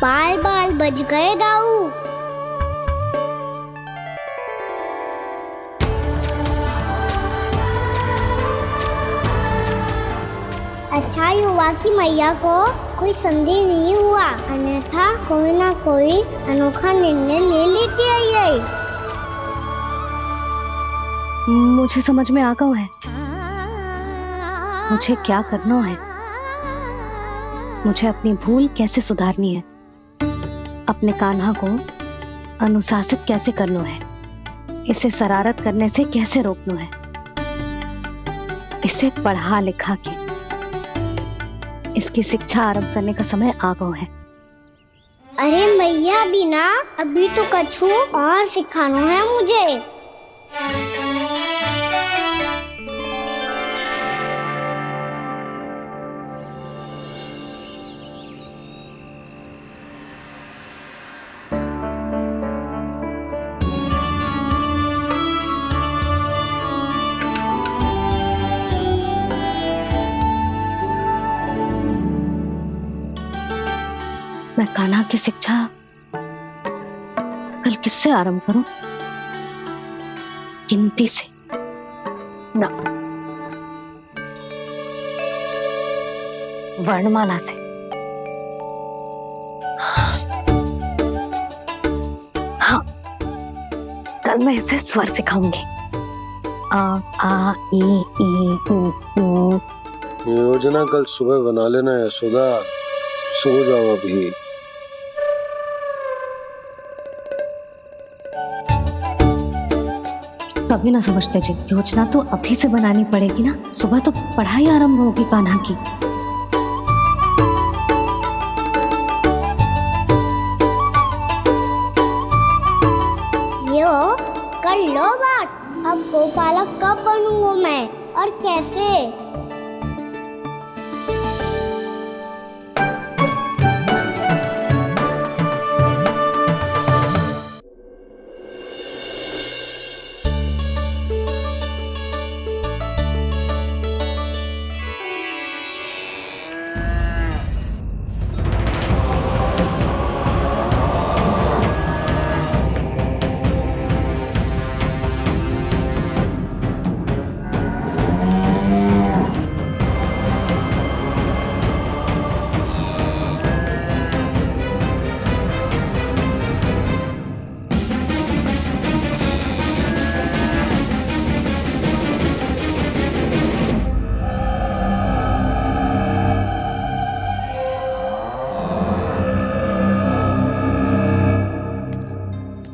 बाल बाल बज गए दाऊ। अच्छा ही हुआ कि मैया को कोई संदेह नहीं हुआ, अन्यथा कोई ना कोई अनोखा निर्णय ले लेती है ये।
मुझे समझ में आ गया है मुझे क्या करना है। मुझे अपनी भूल कैसे सुधारनी है, अपने कान्हा को अनुशासित कैसे करना है, इसे शरारत करने से कैसे रोकना है, इसे पढ़ा लिखा के इसकी शिक्षा आरंभ करने का समय आ गया है।
अरे मैया बिना अभी तो कछु और सिखाना है मुझे।
मैं कान्हा की शिक्षा कल किससे आरंभ करूं? गिनती से ना, वर्णमाला से। हाँ, कल मैं इसे स्वर सिखाऊंगी। आ आ ई ई उ ऊ।
योजना कल सुबह बना लेना यशोदा, सो जाओ अभी।
तभी ना समझते जी, योजना तो अभी से बनानी पड़ेगी ना, सुबह तो पढ़ाई आरंभ होगी कान्हा की।
यो कर लो बात, अब गोपालक कब बनूंगा मैं और कैसे?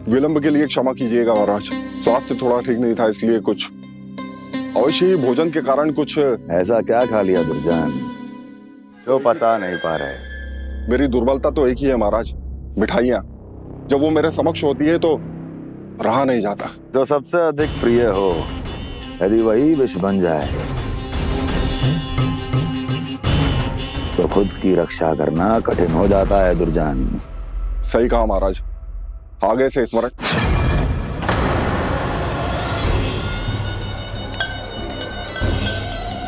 विलंब के लिए क्षमा कीजिएगा महाराज, स्वास्थ्य थोड़ा ठीक नहीं था, इसलिए कुछ अवश्य ही भोजन के कारण कुछ।
ऐसा क्या खा लिया दुर्जन जो पचा नहीं पा रहे?
मेरी दुर्बलता तो एक ही है महाराज, मिठाइयाँ। जब वो मेरे समक्ष होती है तो रहा नहीं जाता।
जो सबसे अधिक प्रिय हो, यदि वही विष बन जाए तो खुद की रक्षा करना कठिन हो जाता है दुर्जन।
सही कहा महाराज, आगे से स्मरण।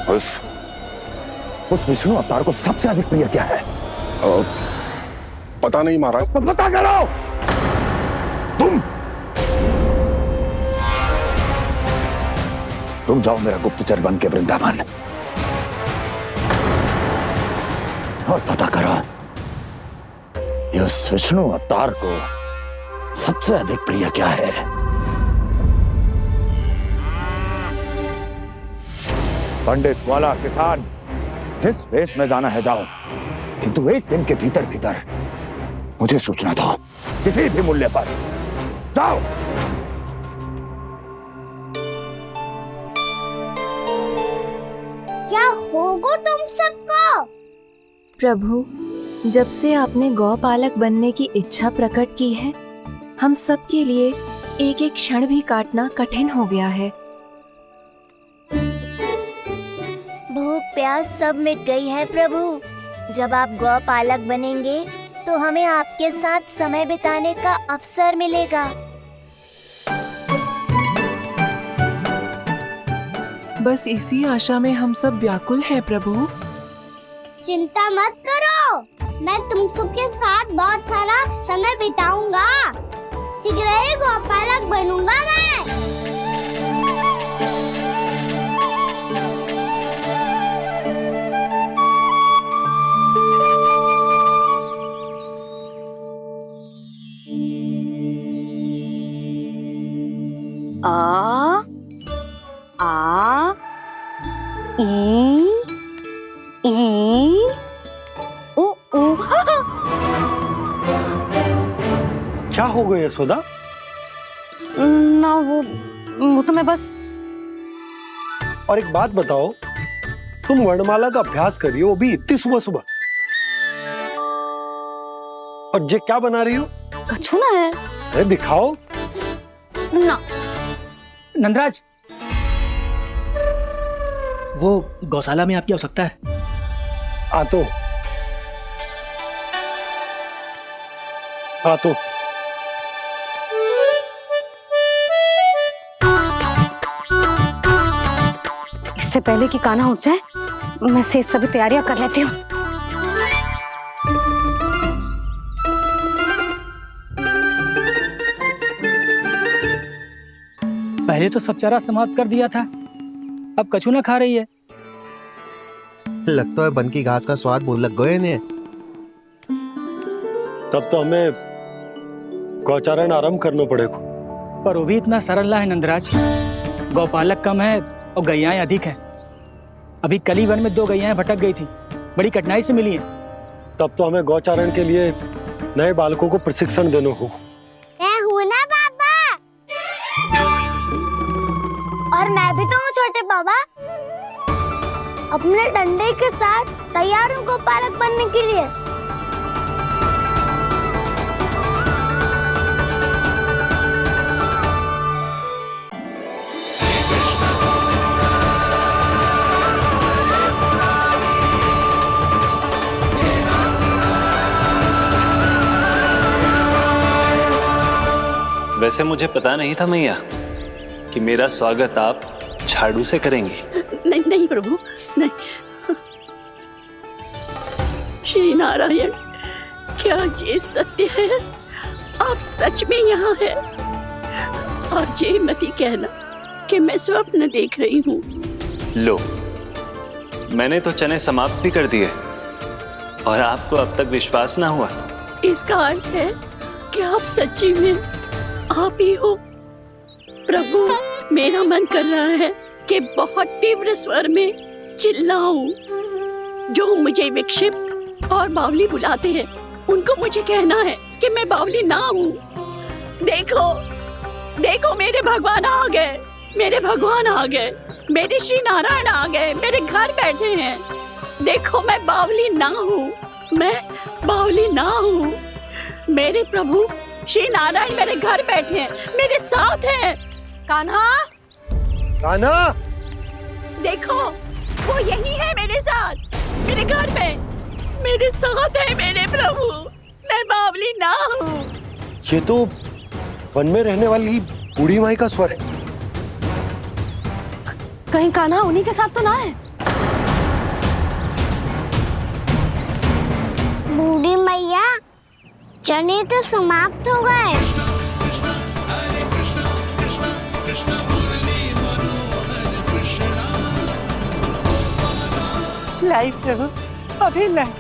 उस विष्णु अवतार को सबसे अधिक प्रिय क्या है?
पता नहीं महाराज।
पता करो। तुम जाओ मेरा गुप्तचर बन के वृंदावन और पता करो इस विष्णु अवतार को सबसे अधिक प्रिय क्या है। पंडित, वाला, किसान, जिस वेश में जाना है जाओ, किंतु एक दिन के भीतर भीतर मुझे सूचना दो, किसी भी मूल्य पर
जाओ।
क्या होगा तुम सबको?
प्रभु, जब से आपने गौपालक बनने की इच्छा प्रकट की है, हम सब के लिए एक एक क्षण भी काटना कठिन हो गया है।
भूख प्यास सब मिट गई है प्रभु। जब आप गौपालक बनेंगे तो हमें आपके साथ समय बिताने का अवसर मिलेगा।
बस इसी आशा में हम सब व्याकुल हैं प्रभु।
चिंता मत करो, मैं तुम सबके साथ बहुत सारा समय बिताऊंगा। शीघ्र ही गौपालक बनूंगा मैं।
आ आ ई उ उ।
क्या हो गया यशोदा?
ना वो तो मैं बस।
और एक बात बताओ, तुम वर्णमाला का अभ्यास कर रही हो, वो भी इतनी सुबह सुबह, और ये क्या बना रही हो?
कछु ना है।
अरे दिखाओ
ना।
नंदराज, वो गौशाला में आपकी आवश्यकता है।
आ तो
इससे पहले कि कान्हा उठ जाए, मैं से सभी तैयारियां कर लेती हूँ।
पहले तो सब चारा समाप्त कर दिया था, अब कछु ना खा रही है।
लगता है बन की घास का स्वाद भूल लग गए ने।
तब तो हमें गौचारण आरंभ करना पड़ेगा।
पर वो भी इतना सरल ना है नंदराज। गौपालक कम है और गैयाएं अधिक है। अभी कली वन में 2 गैयाएं भटक गई थी, बड़ी कठिनाई से मिली है।
तब तो हमें गौचारण के लिए नए बालकों को प्रशिक्षण देना होगा।
मैं हूँ ना बाबा, और मैं भी तो हूँ छोटे बाबा। अपने डंडे के साथ तैयार हूँ गौपालक बनने के लिए।
वैसे मुझे पता नहीं था मैया कि मेरा स्वागत आप झाड़ू से करेंगी।
नहीं नहीं प्रभु, नहीं। श्री नारायण, क्या ये सत्य है? आप सच में यहाँ हैं? और ये मत कहना कि मैं स्वप्न देख रही हूँ।
लो, मैंने तो चने समाप्त भी कर दिए और आपको अब तक विश्वास ना हुआ।
इसका अर्थ है कि आप सच्ची में आप ही हो। प्रभु, मेरा मन कर रहा है कि बहुत तीव्र स्वर में चिल्लाऊं। जो मुझे विक्षिप्त और बावली बुलाते हैं, उनको मुझे कहना है कि मैं बावली ना हूँ। देखो, देखो, मेरे भगवान आ गए, मेरे भगवान आ गए, मेरे श्री नारायण आ गए, मेरे घर बैठे हैं। देखो, मैं बावली ना हूँ, मैं बावली ना हूँ। मेरे प्रभु श्री नारायण मेरे घर बैठे हैं, मेरे साथ हैं।
कान्हा,
कान्हा,
देखो, वो यही है मेरे साथ, मेरे घर में, मेरे साथ है मेरे प्रभु। मैं बावली ना हूँ।
ये तो वन में रहने वाली बूढ़ी माई का स्वर है।
कहीं कान्हा उन्हीं के साथ तो ना है?
बूढ़ी मैया, चने तो समाप्त हो गए।
लाई प्रभु, अभी लाई।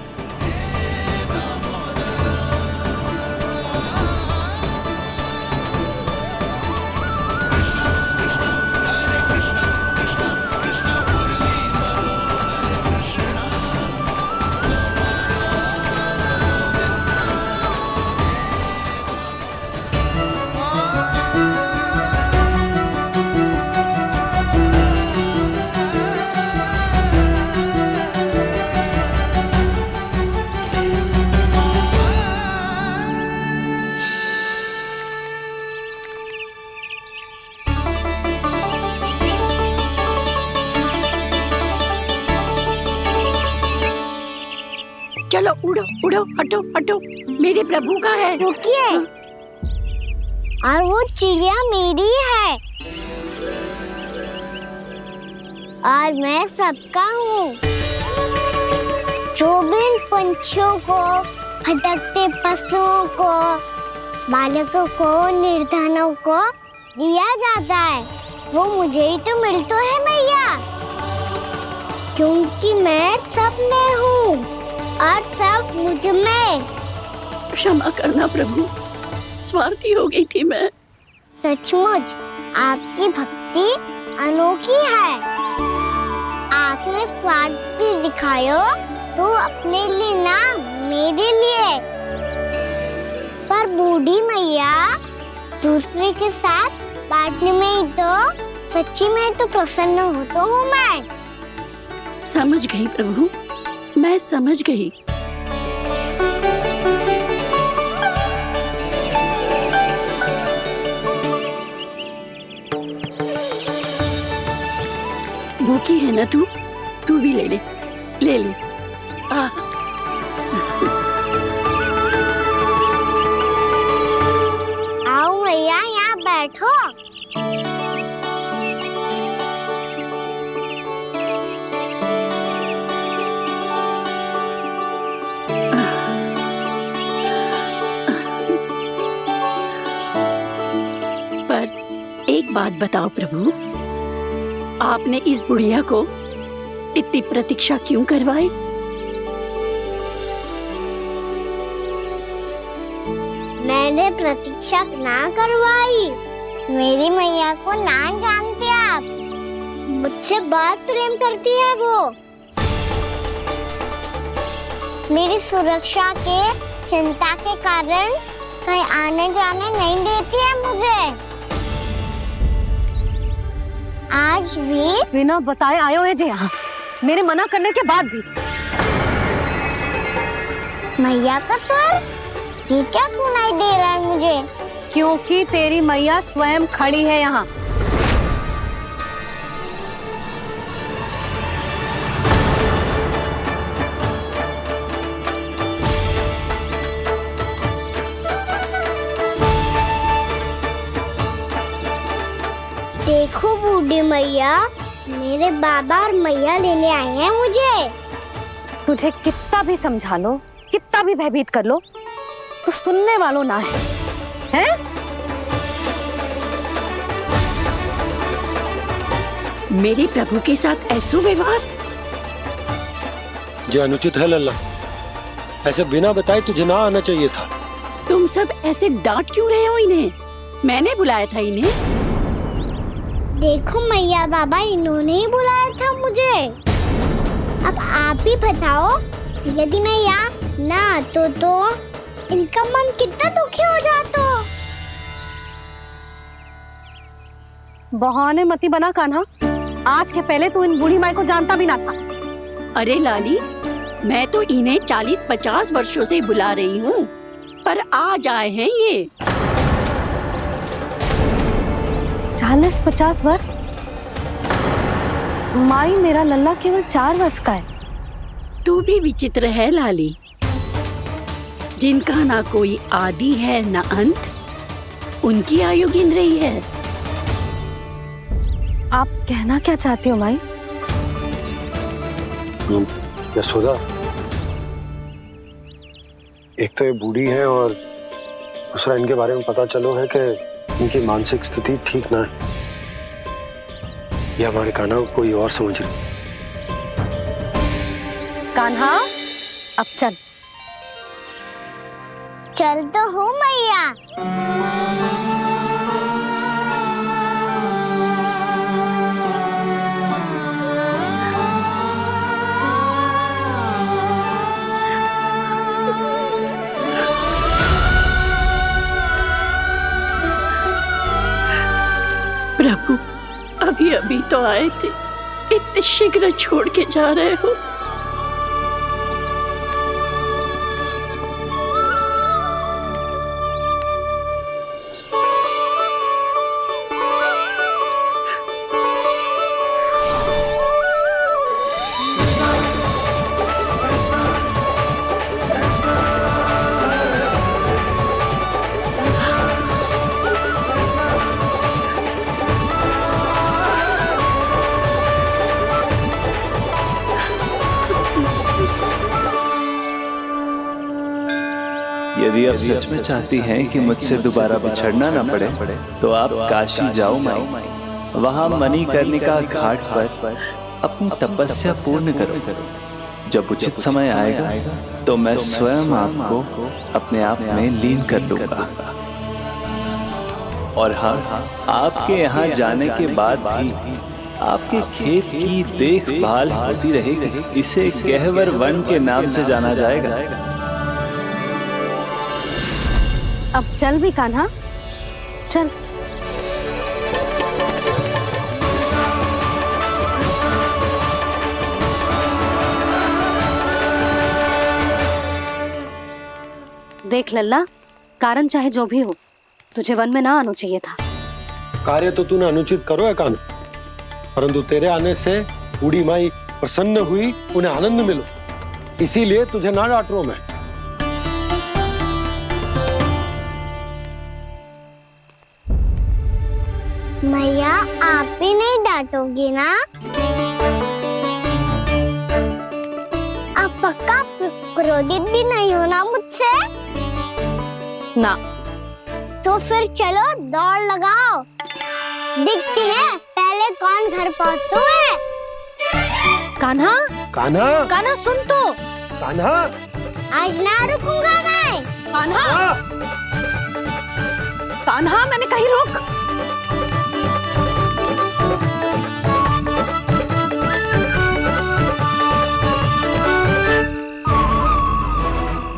चलो उड़ो उड़ो, हटो हटो, मेरे प्रभु का है।
रुकिए, और वो चिड़िया मेरी है और मैं सबका हूँ। जो भी इन पंछियों को, भटकते पशुओं को, बालकों को, निर्धनों को दिया जाता है, वो मुझे ही तो मिलता है मैया, क्योंकि मैं सब में हूँ और सब मुझ में।
क्षमा करना प्रभु, स्वार्थी हो गई थी मैं।
सचमुच आपकी भक्ति अनोखी है। आपने स्वार्थ भी दिखायो तो अपने लिए ना, मेरे लिए। पर बूढ़ी मैया दूसरे के साथ बांटने में ही तो सच्ची में तो प्रसन्न होता हूँ मैं।
समझ गई प्रभु, मैं समझ गई। भूखी है ना तू भी ले ले, ले ले।
आओ मैया, यहाँ बैठो।
पर एक बात बताओ प्रभु, आपने इस बुढ़िया को इतनी प्रतीक्षा क्यों करवाई?
मैंने प्रतीक्षा ना करवाई। मेरी मैया को ना जानते आप, मुझसे बहुत प्रेम करती है वो। मेरी सुरक्षा के चिंता के कारण कहीं आने जाने नहीं देती है मुझे। आज भी
बिना बताए आयो है जी यहाँ, मेरे मना करने के बाद भी।
मैया का स्वर, ये क्या सुनाई दे रहा है मुझे?
क्योंकि तेरी मैया स्वयं खड़ी है यहाँ।
देखो बूढ़ी मैया, मेरे बाबा और मैया लेने आए हैं मुझे।
तुझे कितना भी समझा लो, कितना भी भयभीत कर लो, तो सुनने वालों ना है, हैं?
मेरे प्रभु के साथ ऐसा व्यवहार
जो अनुचित है लल्ला। ऐसे बिना बताए तुझे ना आना चाहिए था।
तुम सब ऐसे डांट क्यों रहे हो इन्हें? मैंने बुलाया था इन्हें।
देखो मैया बाबा, इन्होंने ही बुलाया था मुझे। अब आप ही बताओ, यदि मैं यहाँ ना आतो तो इनका मन कितना दुखी हो जाता।
बहाने मती बना कान्हा, आज के पहले तू इन बूढ़ी माई को जानता भी ना था।
अरे लाली, मैं तो इन्हें 40-50 वर्षों से बुला रही हूँ, पर आज आए हैं ये।
40-50 वर्ष? माई, मेरा लल्ला केवल 4 वर्ष का है।
तू भी विचित्र है लाली, जिनका ना कोई आदि है ना अंत, उनकी आयु गिन रही है।
आप कहना क्या चाहती हो माई?
यशोदा, एक तो ये बूढ़ी है और दूसरा इनके बारे में पता चलो है कि इनकी मानसिक स्थिति ठीक ना है। ये हमारे कान्हा को कोई और समझ रही।
कान्हा, अब चल।
चल तो हूँ मैया।
प्रभु, अभी अभी तो आए थे, इतने शीघ्र छोड़ के जा रहे हो।
यदि आप सच में चाहती हैं कि मुझसे दोबारा बिछड़ना न पड़े तो आप काशी जाओ माई। वहां मणिकर्णिका घाट पर अपनी तपस्या पूर्ण करो। जब उचित समय आएगा तो मैं स्वयं आपको अपने आप में लीन कर लूंगा। और हाँ, आपके यहाँ जाने के बाद भी आपके खेत की देखभाल होती रहेगी। इसे गहवर वन के नाम से जाना जाएगा।
अब चल भी कान्हा, चल। देख लल्ला, कारण चाहे जो भी हो, तुझे वन में ना आना चाहिए था।
कार्य तो तूने अनुचित करो है कान्हा, परंतु तेरे आने से बूढ़ी माई प्रसन्न हुई, उन्हें आनंद मिलो, इसीलिए तुझे ना डांट रहा हूं मैं।
मैया आप भी नहीं डांटोगी ना? आप पक्का क्रोधित भी नहीं हो ना मुझसे?
ना।
तो फिर चलो दौड़ लगाओ, दिखती है पहले कौन घर पहुंचता है।
कान्हा,
कान्हा,
कान्हा सुन तो।
कान्हा,
आज ना रुकूंगा मैं।
कान्हा, कान्हा मैंने कही रुक।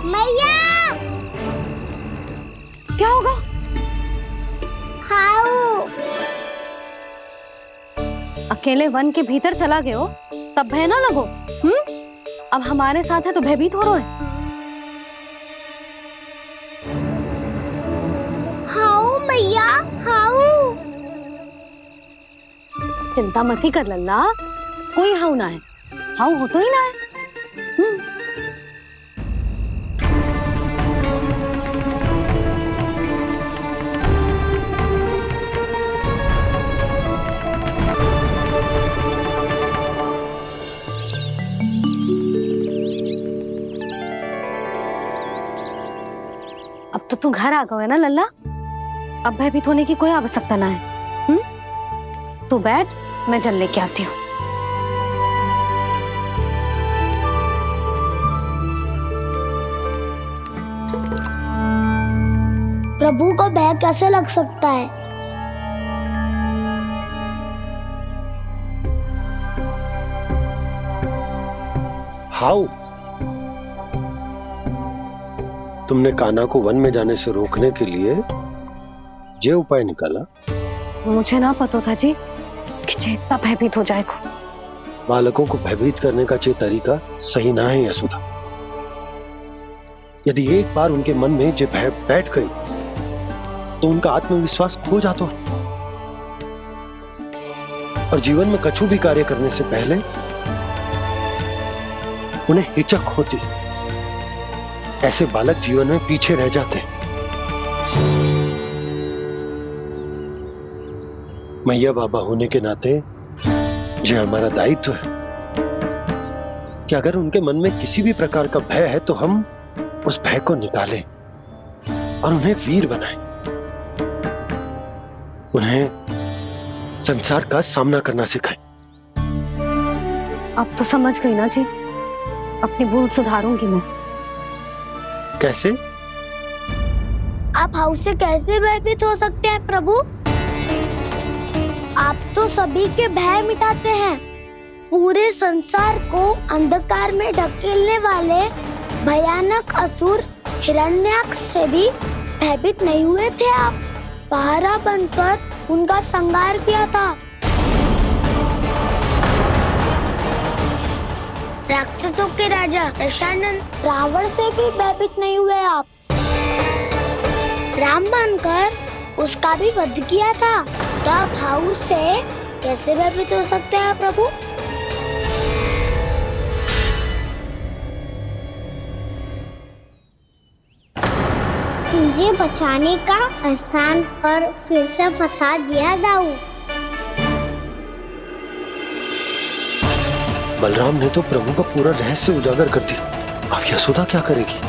मैया,
क्या होगा?
हाउ
अकेले वन के भीतर चला गए हो तब भय ना लगो। अब हमारे साथ है तो भयभीत हो रहे हैं।
हाउ मैया, हाउ।
चिंता मत ही कर लल्ला, कोई हाउ ना है। हाउ हो तो ही ना है। अब तो तू घर आ गया है ना लल्ला, अब भयभीत होने की कोई आवश्यकता ना है। तू बैठ, मैं जल लेके आती हूँ।
प्रभु को भय कैसे लग सकता है?
हाउ तुमने कान्हा को वन में जाने से रोकने के लिए ये उपाय निकाला?
मुझे ना पता था जी कि जे इतना भयभीत हो जाएगा।
बालकों को भयभीत करने का ये तरीका सही ना है यशोदा। यदि एक बार उनके मन में ये भय बैठ गई तो उनका आत्मविश्वास खो जाता है और जीवन में कछु भी कार्य करने से पहले उन्हें हिचक होती। ऐसे बालक जीवन में पीछे रह जाते हैं। मैया बाबा होने के नाते ये हमारा दायित्व है कि अगर उनके मन में किसी भी प्रकार का भय है तो हम उस भय को निकालें और उन्हें वीर बनाएं, उन्हें संसार का सामना करना सिखाएं।
अब तो समझ गई ना जी, अपनी भूल सुधारूंगी मैं।
कैसे?
आप हाउ से कैसे भयभीत हो सकते हैं प्रभु? आप तो सभी के भय मिटाते हैं। पूरे संसार को अंधकार में ढकेलने वाले भयानक असुर हिरण्याक्ष से भी भयभीत नहीं हुए थे आप। पहरा बनकर उनका संहार किया था। राक्षसों के राजा दशानन रावण से भी भयभीत नहीं हुए आप। राम बनकर उसका भी वध किया था। तो आप हाउ से कैसे भयभीत हो सकते हैं प्रभु? मुझे बचाने का स्थान पर फिर से फंसा दिया दाऊ।
बलराम ने तो प्रभु का पूरा रहस्य उजागर कर दिया। अब यशोदा क्या करेगी?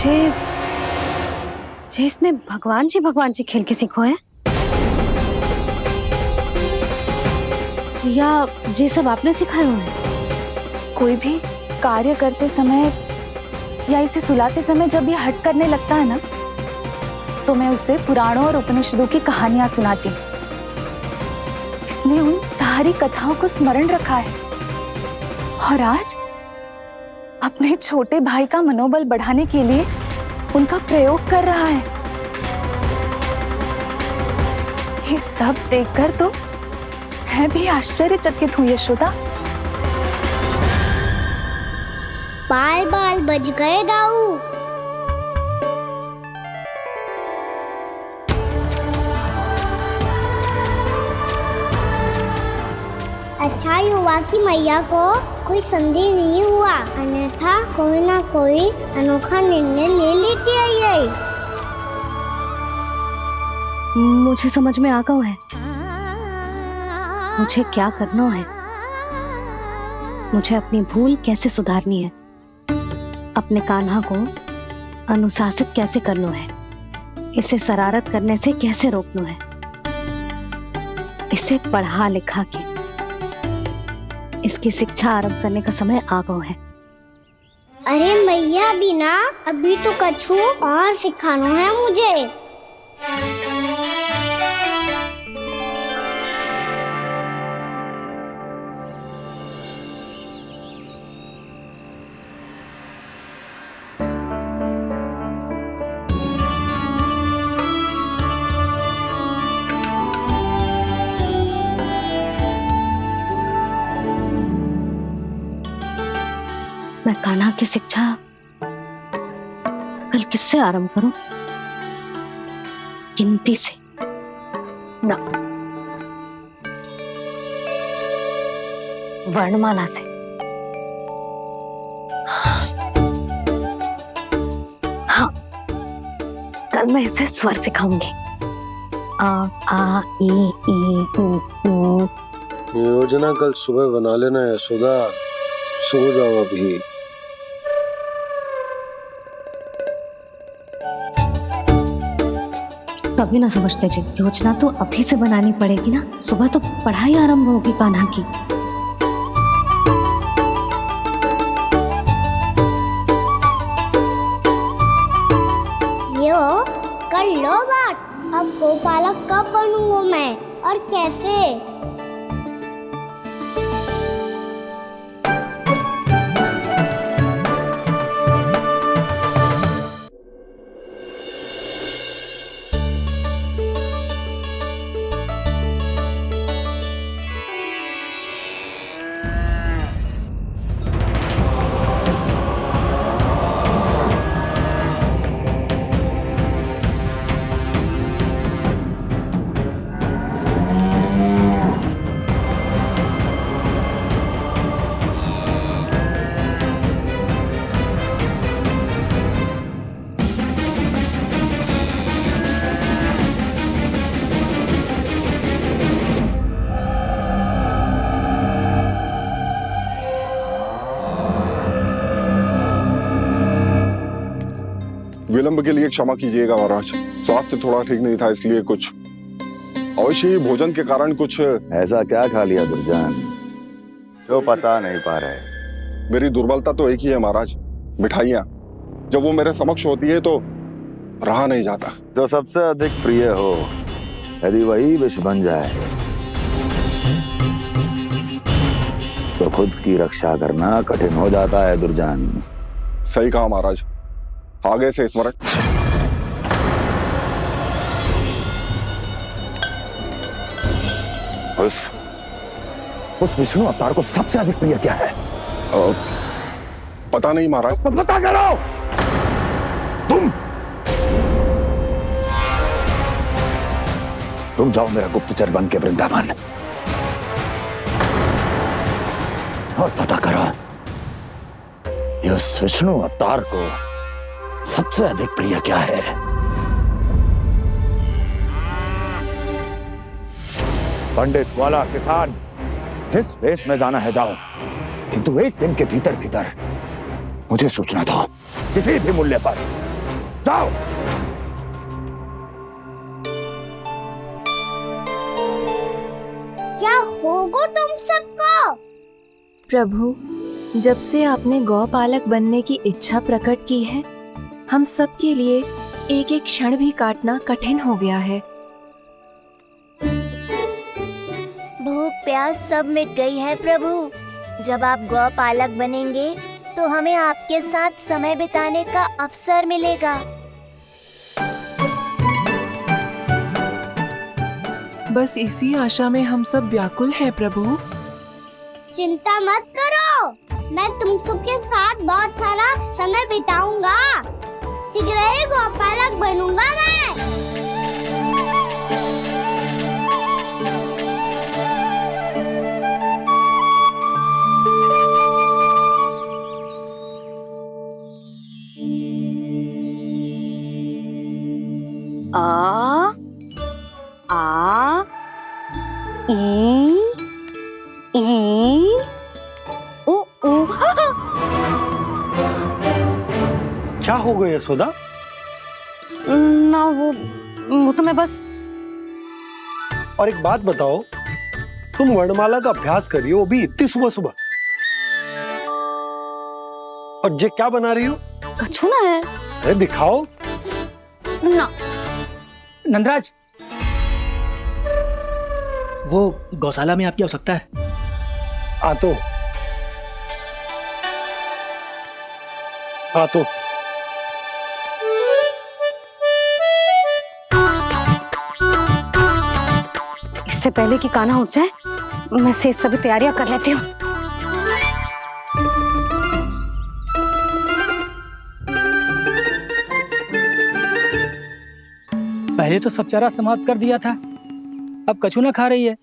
जे इसने भगवान जी खेल के सीखो है, या ये सब आपने सिखाए हुए हैं?
कोई भी कार्य करते समय या इसे सुलाते समय जब ये हट करने लगता है ना, तो मैं उसे पुराणों और उपनिषदों की कहानियां सुनाती हूँ। इसने उन सारी कथाओं को स्मरण रखा है और आज अपने छोटे भाई का मनोबल बढ़ाने के लिए उनका प्रयोग कर रहा है। ये सब देखकर तो मैं भी आश्चर्यचकित हूँ यशोदा।
बाल बाल बज गए दाऊ। अच्छा ही हुआ कि मैया को कोई संदेह नहीं हुआ, अन्यथा कोई ना कोई अनोखा निर्णय ले लेती है ये।
मुझे समझ में आ गया है मुझे क्या करना है। मुझे अपनी भूल कैसे सुधारनी है, अपने कान्हा को अनुशासित कैसे करना है, इसे शरारत करने से कैसे रोकना है, इसे पढ़ा लिखा के इसकी शिक्षा आरंभ करने का समय आ गया है।
अरे मैया बिना अभी तो कछु और सिखाना है मुझे।
मैं कान्हा की शिक्षा कल किससे आरंभ करूं? गिनती से ना, वर्णमाला से। हाँ, कल मैं इसे स्वर सिखाऊंगी। आ आ ई ई उ।
योजना कल सुबह बना लेना यशोदा, सो जाओ अभी।
तभी ना समझते जी, योजना तो अभी से बनानी पड़ेगी ना, सुबह तो पढ़ाई आरंभ होगी कान्हा की।
यो कर लो बात। अब गोपालक कब बनूंगा मैं और कैसे?
विलंब के लिए क्षमा कीजिएगा महाराज, स्वास्थ्य थोड़ा ठीक नहीं था इसलिए कुछ अवश्य ही भोजन के कारण कुछ।
ऐसा क्या खा लिया दुर्जन जो पचा नहीं पा रहे?
मेरी दुर्बलता तो एक ही है महाराज, मिठाइयाँ। जब वो मेरे समक्ष होती है तो रहा नहीं जाता।
जो सबसे अधिक प्रिय हो, यदि वही विष बन जाए तो खुद की रक्षा करना कठिन हो जाता है दुर्जन।
सही कहा महाराज, आगे से स्मरण।
उस विष्णु अवतार को सबसे अधिक प्रिय क्या है?
पता नहीं महाराज।
पता करो। तुम जाओ मेरा गुप्तचर बन के वृंदावन और पता करो इस विष्णु अवतार को सबसे अधिक प्रिय क्या है। पंडित वाला किसान जिस वेश में जाना है जाओ, किंतु एक दिन के भीतर भीतर मुझे सूचना दो, किसी भी मूल्य पर
जाओ।
क्या होगा तुम सबको?
प्रभु, जब से आपने गौपालक बनने की इच्छा प्रकट की है, हम सब के लिए एक एक क्षण भी काटना कठिन हो गया है।
भूख प्यास सब मिट गई है प्रभु। जब आप गौपालक बनेंगे तो हमें आपके साथ समय बिताने का अवसर मिलेगा।
बस इसी आशा में हम सब व्याकुल हैं प्रभु।
चिंता मत करो, मैं तुम सबके साथ बहुत सारा समय बिताऊंगा। शीघ्र ही गौपालक बनूंगा मैं।
आ आ ई उ उ।
क्या हो गया यशोदा?
ना वो तो मैं बस।
और एक बात बताओ, तुम वर्णमाला का अभ्यास कर रही हो, वो भी इतनी सुबह सुबह, और ये क्या बना रही हो?
कछु ना है।
अरे दिखाओ
ना।
नंदराज, वो गौशाला में आपकी आवश्यकता है।
आ तो
इससे पहले कि कान्हा उठ जाए, मैं से सभी तैयारियां कर लेती हूँ।
पहले तो सब चारा समाप्त कर दिया था, अब कछु ना खा रही है।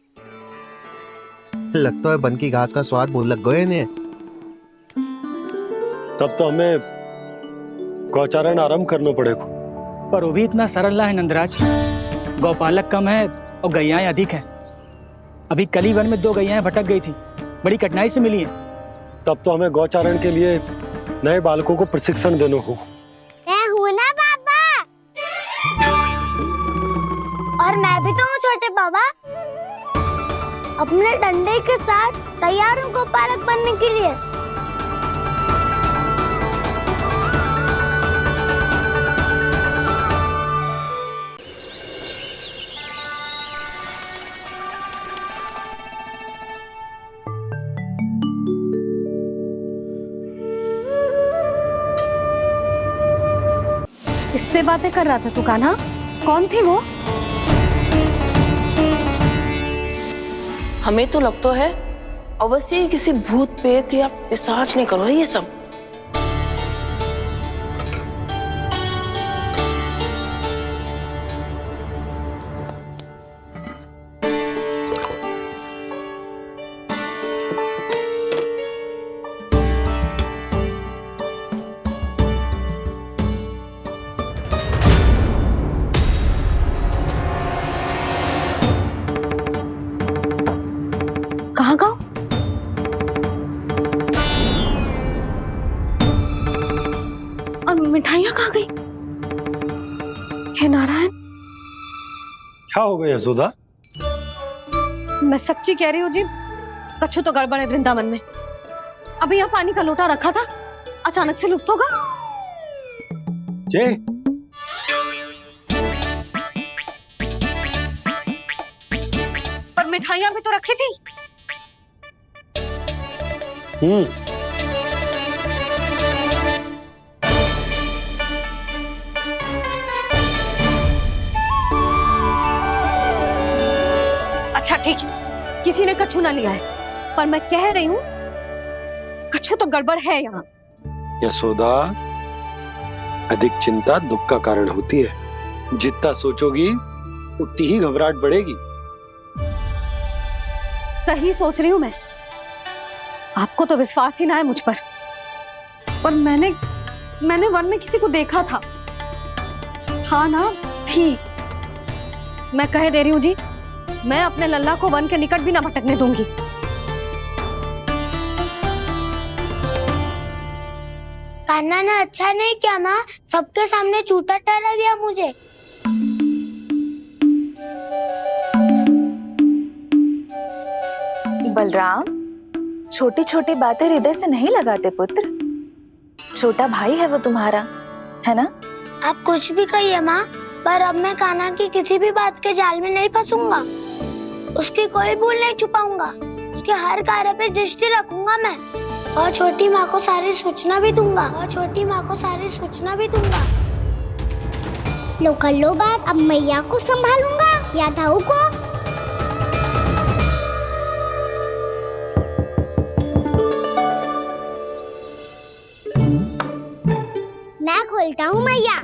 लगता है बन की घास का स्वाद मुंह लग गए ने।
तब तो हमें गौचारण आरंभ करना पड़ेगा।
पर वो भी इतना सरल है नंदराज। गौपालक कम है और गैयाएं अधिक है। अभी कली वन में 2 गैयाएं भटक गई थी, बड़ी कठिनाई से मिली है।
तब तो हमें गौचारण के लिए नए बालकों को प्रशिक्षण देना हो।
मैं हूँ ना बाबा। और मैं भी तो हूँ छोटे बाबा। अपने डंडे के साथ तैयार हूँ गौपालक बनने के लिए।
इससे बातें कर रहा था तू कान्हा? कौन थी वो?
हमें तो लगता है अवश्य ही किसी भूत प्रेत या पिशाच ने करो है ये सब।
कहाँ गाँव? और मिठाइयाँ कहाँ गई? हे नारायण,
क्या हो गया यशोदा?
मैं सच्ची कह रही हूँ जी, कछु तो गड़बड़ है वृंदावन में। अभी यहाँ पानी का लोटा रखा था, अचानक से लुप्त होगा।
जे
पर मिठाइयाँ भी तो रखी थी। अच्छा ठीक है, किसी ने कछु ना लिया है, पर मैं कह रही हूँ कछु तो गड़बड़ है यहाँ।
यशोदा, अधिक चिंता दुख का कारण होती है। जितना सोचोगी उतनी ही घबराहट बढ़ेगी।
सही सोच रही हूँ मैं। आपको तो विश्वास ही ना है मुझ पर मैंने वन में किसी को देखा था। हाँ ना, थी। मैं कह दे रही हूँ जी, मैं अपने लल्ला को वन के निकट भी ना भटकने दूंगी।
कान्हा ने अच्छा नहीं किया माँ, सबके सामने झूठा ठहरा दिया मुझे।
बलराम, छोटी छोटी बातें हृदय से नहीं लगाते पुत्र। छोटा भाई है वो तुम्हारा, है ना?
आप कुछ भी कहिए माँ, पर अब मैं कान्हा की किसी भी बात के जाल में नहीं फंसूंगा। उसकी कोई भूल नहीं छुपाऊंगा। उसके हर कार्य पे दृष्टि रखूंगा मैं, और छोटी माँ को सारी सूचना भी दूंगा।
लो कर लो बात, अब मैया को संभालूंगा या दाऊ को। मैं खोलता हूँ मैया।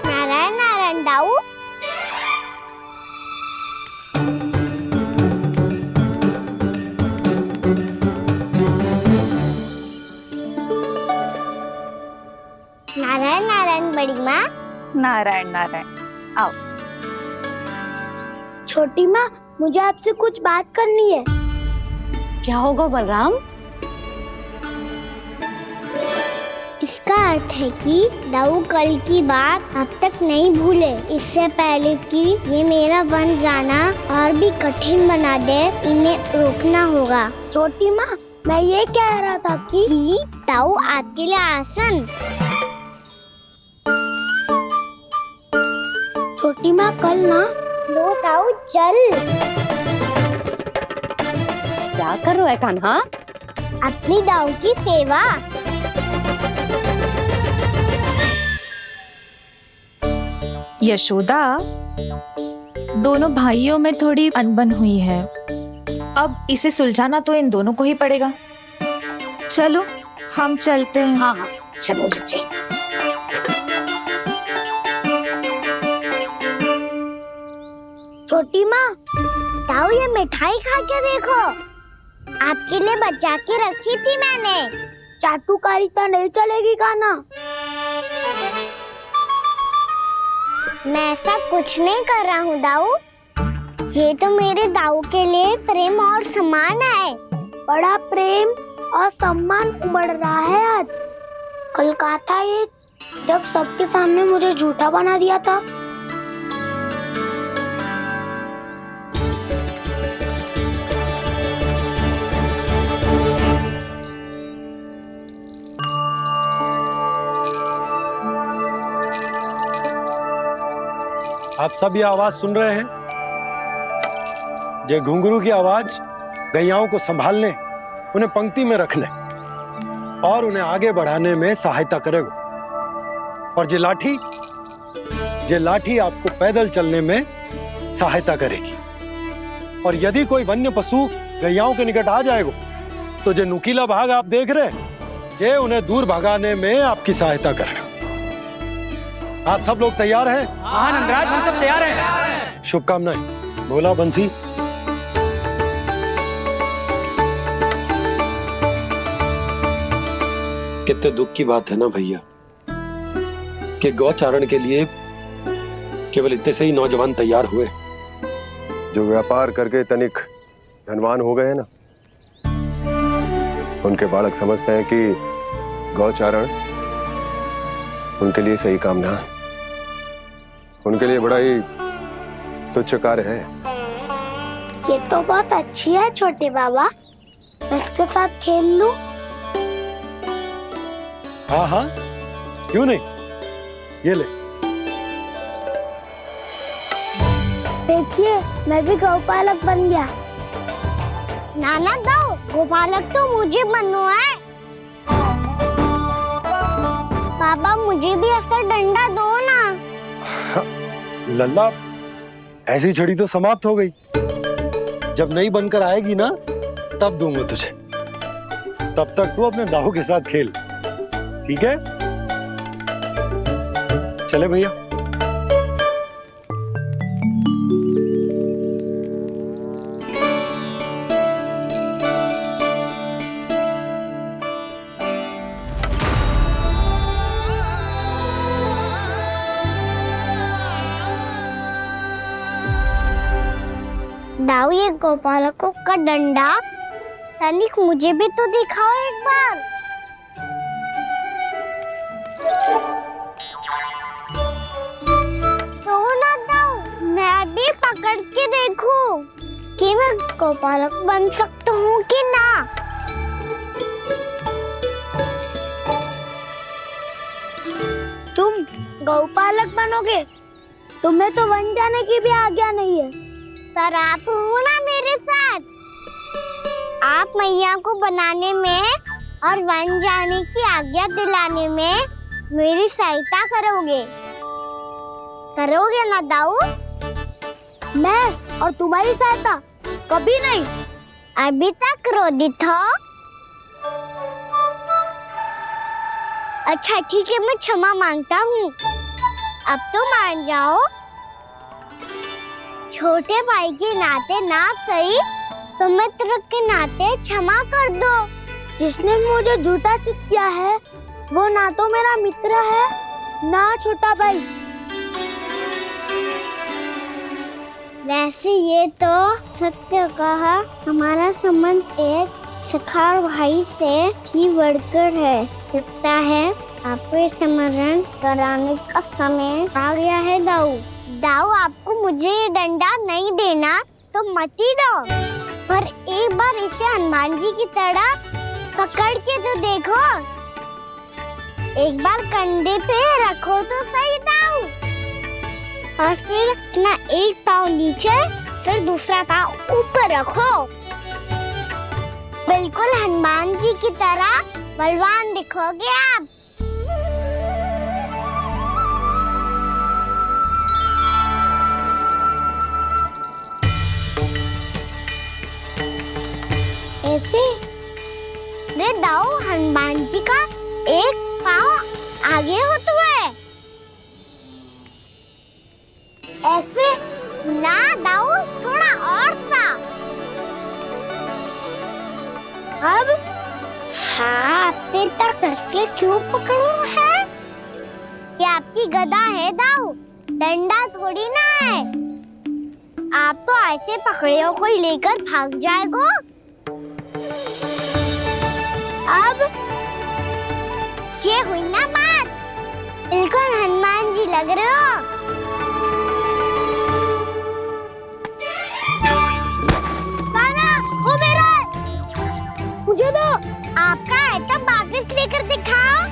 नारायण नारायण दाऊ। नारायण नारायण बड़ी माँ।
नारायण नारायण, आओ।
छोटी माँ, मुझे आपसे कुछ बात करनी है।
क्या होगा बलराम?
इसका अर्थ है कि दाऊ कल की बात अब तक नहीं भूले। इससे पहले कि ये मेरा बन जाना और भी कठिन बना दे, इन्हें रोकना होगा।
छोटी माँ, मैं ये कह रहा था कि
दाऊ आपके लिए आसन।
छोटी माँ, कल ना
लो दाऊ चल।
क्या कर रहा है कान्हा?
अपनी दाऊ की सेवा।
यशोदा, दोनों भाइयों में थोड़ी अनबन हुई है। अब इसे सुलझाना तो इन दोनों को ही पड़ेगा। चलो हम चलते हैं।
हाँ हाँ, चलो जी।
छोटी माँ,
दाऊ ये मिठाई खा के देखो, आपके लिए बचा के रखी थी मैंने।
चाटुकारिता नहीं चलेगी कान्हा।
मैं ऐसा कुछ नहीं कर रहा हूँ दाऊ। ये तो मेरे दाऊ के लिए प्रेम और सम्मान है।
बड़ा प्रेम और सम्मान उमड़ रहा है आज। कल कहा था ये, जब सबके सामने मुझे झूठा बना दिया था।
आप सब ये आवाज सुन रहे हैं? ये घुंघरू की आवाज गैयाओं को संभालने, उन्हें पंक्ति में रखने और उन्हें आगे बढ़ाने में सहायता करेगा। और ये लाठी आपको पैदल चलने में सहायता करेगी। और यदि कोई वन्य पशु गैयाओं के निकट आ जाएगा तो जो नुकीला भाग आप देख रहे हैं, ये उन्हें दूर भगाने में आपकी सहायता करेगा। आप सब लोग तैयार हैं?
हाँ नंदराज, हम सब तैयार हैं।
शुभकामनाएं। बोला बंसी। कितने दुख की बात है ना भैया कि गौचारण के लिए केवल इतने से ही नौजवान तैयार हुए
जो व्यापार करके तनिक धनवान हो गए हैं ना, उनके बालक समझते हैं कि गौचारण उनके लिए सही काम ना है। उनके लिए बड़ा ही तुच्छ कार्य है।
ये तो बहुत अच्छी है छोटे बाबा, मैं इसके साथ खेल लूं?
हाँ हाँ, क्यों नहीं, ये ले।
देखिए, मैं भी गौपालक बन गया।
नाना दाऊ, गोपालक तो मुझे बनना है। बाबा मुझे भी ऐसा डंडा दो ना।
लल्ला, ऐसी छड़ी तो समाप्त हो गई। जब नई बनकर आएगी ना, तब दूंगा तुझे। तब तक तू अपने दाऊ के साथ खेल, ठीक है? चले भैया।
दाऊ, ये गोपालकों का डंडा तनिक मुझे भी तो दिखाओ एक बार। तो ना दाऊ, मैं भी पकड़ के देखूं कि मैं गोपालक बन सकता हूँ कि ना।
तुम गौपालक बनोगे? तुम्हें तो वन जाने की भी आज्ञा नहीं है।
पर आप हो ना मेरे साथ। आप मैया को बनाने में और वन जाने की आज्ञा दिलाने में मेरी सहायता करोगे ना दाऊ?
मैं और तुम्हारी सहायता कभी नहीं।
अभी तक क्रोधित हो? अच्छा ठीक है, मैं क्षमा मांगता हूँ। अब तो मान जाओ। छोटे भाई के नाते ना सही तो मित्र के नाते क्षमा कर दो।
जिसने मुझे झूठा सिद्ध किया है वो ना तो मेरा मित्र है ना छोटा भाई।
वैसे ये तो सत्य कहा, हमारा संबंध एक सखार भाई से भी बढ़कर है। लगता है आपको स्मरण कराने का समय आ गया है दाऊ। दाऊ, आपको मुझे ये डंडा नहीं देना तो मत ही दो, पर एक बार इसे हनुमान जी की तरह पकड़ के तो देखो। एक बार कंधे पे रखो तो सही दाऊ, और फिर अपना एक पाँव नीचे फिर दूसरा पाँव ऊपर रखो। बिल्कुल हनुमान जी की तरह बलवान दिखोगे आप। ऐसे रे दाऊ, हनुमान जी का एक पाँव आगे होता है। ऐसे ना दाऊ, थोड़ा और सा। अब हाथ पे तक कसके क्यों पकड़ो है? ये आपकी गदा है दाऊ, डंडा थोड़ी ना है। आप तो ऐसे पकड़ियों को ही लेकर भाग जाएगो। अब ये हुई ना बात, बिल्कुल हनुमान जी लग रहे हो। कान्हा, वो मेरा मुझे दो। आपका आइटम वापस लेकर दिखाओ।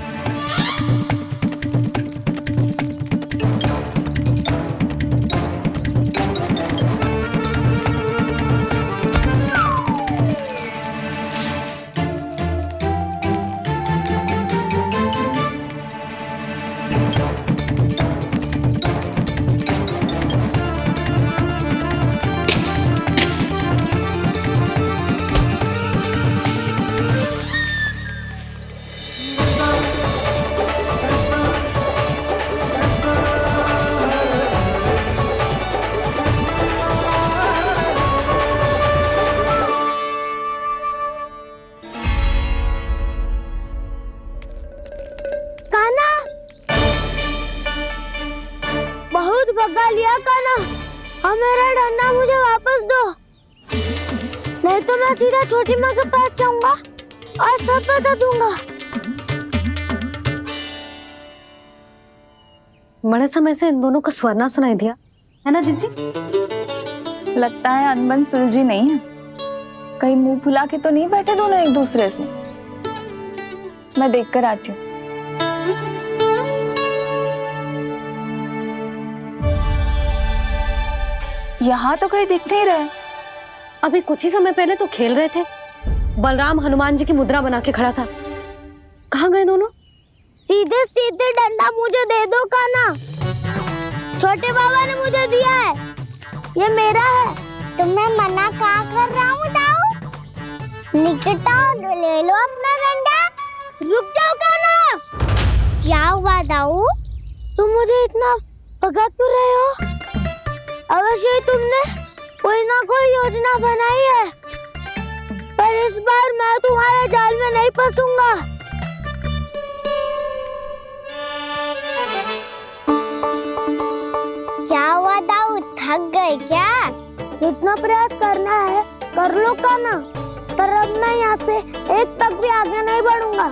भगा लिया कान्हा, अब मेरा डंडा मुझे वापस दो, नहीं तो मैं सीधा छोटी माँ के पास जाऊंगा और सब बता दूंगा।
बड़े समय से इन दोनों का स्वर ना सुनाई दिया है ना जीजी?
लगता है अनबन सुलझी नहीं है। कहीं मुंह फुला के तो नहीं बैठे दोनों एक दूसरे से। मैं देख कर आती हूँ। यहाँ तो कहीं दिख नहीं रहे।
अभी कुछ ही समय पहले तो खेल रहे थे। बलराम हनुमान जी की मुद्रा बना के खड़ा था। कहाँ गए दोनों?
सीधे सीधे डंडा मुझे दे दो कान्हा, छोटे बाबा ने मुझे दिया है, ये मेरा है।
तो मैं मना कहाँ कर रहा हूँ दाऊ? निकट आओ, ले लो अपना डंडा।
रुक जाओ कान्हा।
क्या हुआ दाऊ?
तुम मुझे इतना भगा क्यों रहे हो? अवश्य ही तुमने कोई ना कोई योजना बनाई है, पर इस बार मैं तुम्हारे जाल में नहीं फंसूंगा।
क्या हुआ दाऊ, थक गए क्या?
रुक जितना प्रयास करना है कर लो कान्हा, पर अब मैं यहाँ से एक तक भी आगे नहीं बढ़ूंगा।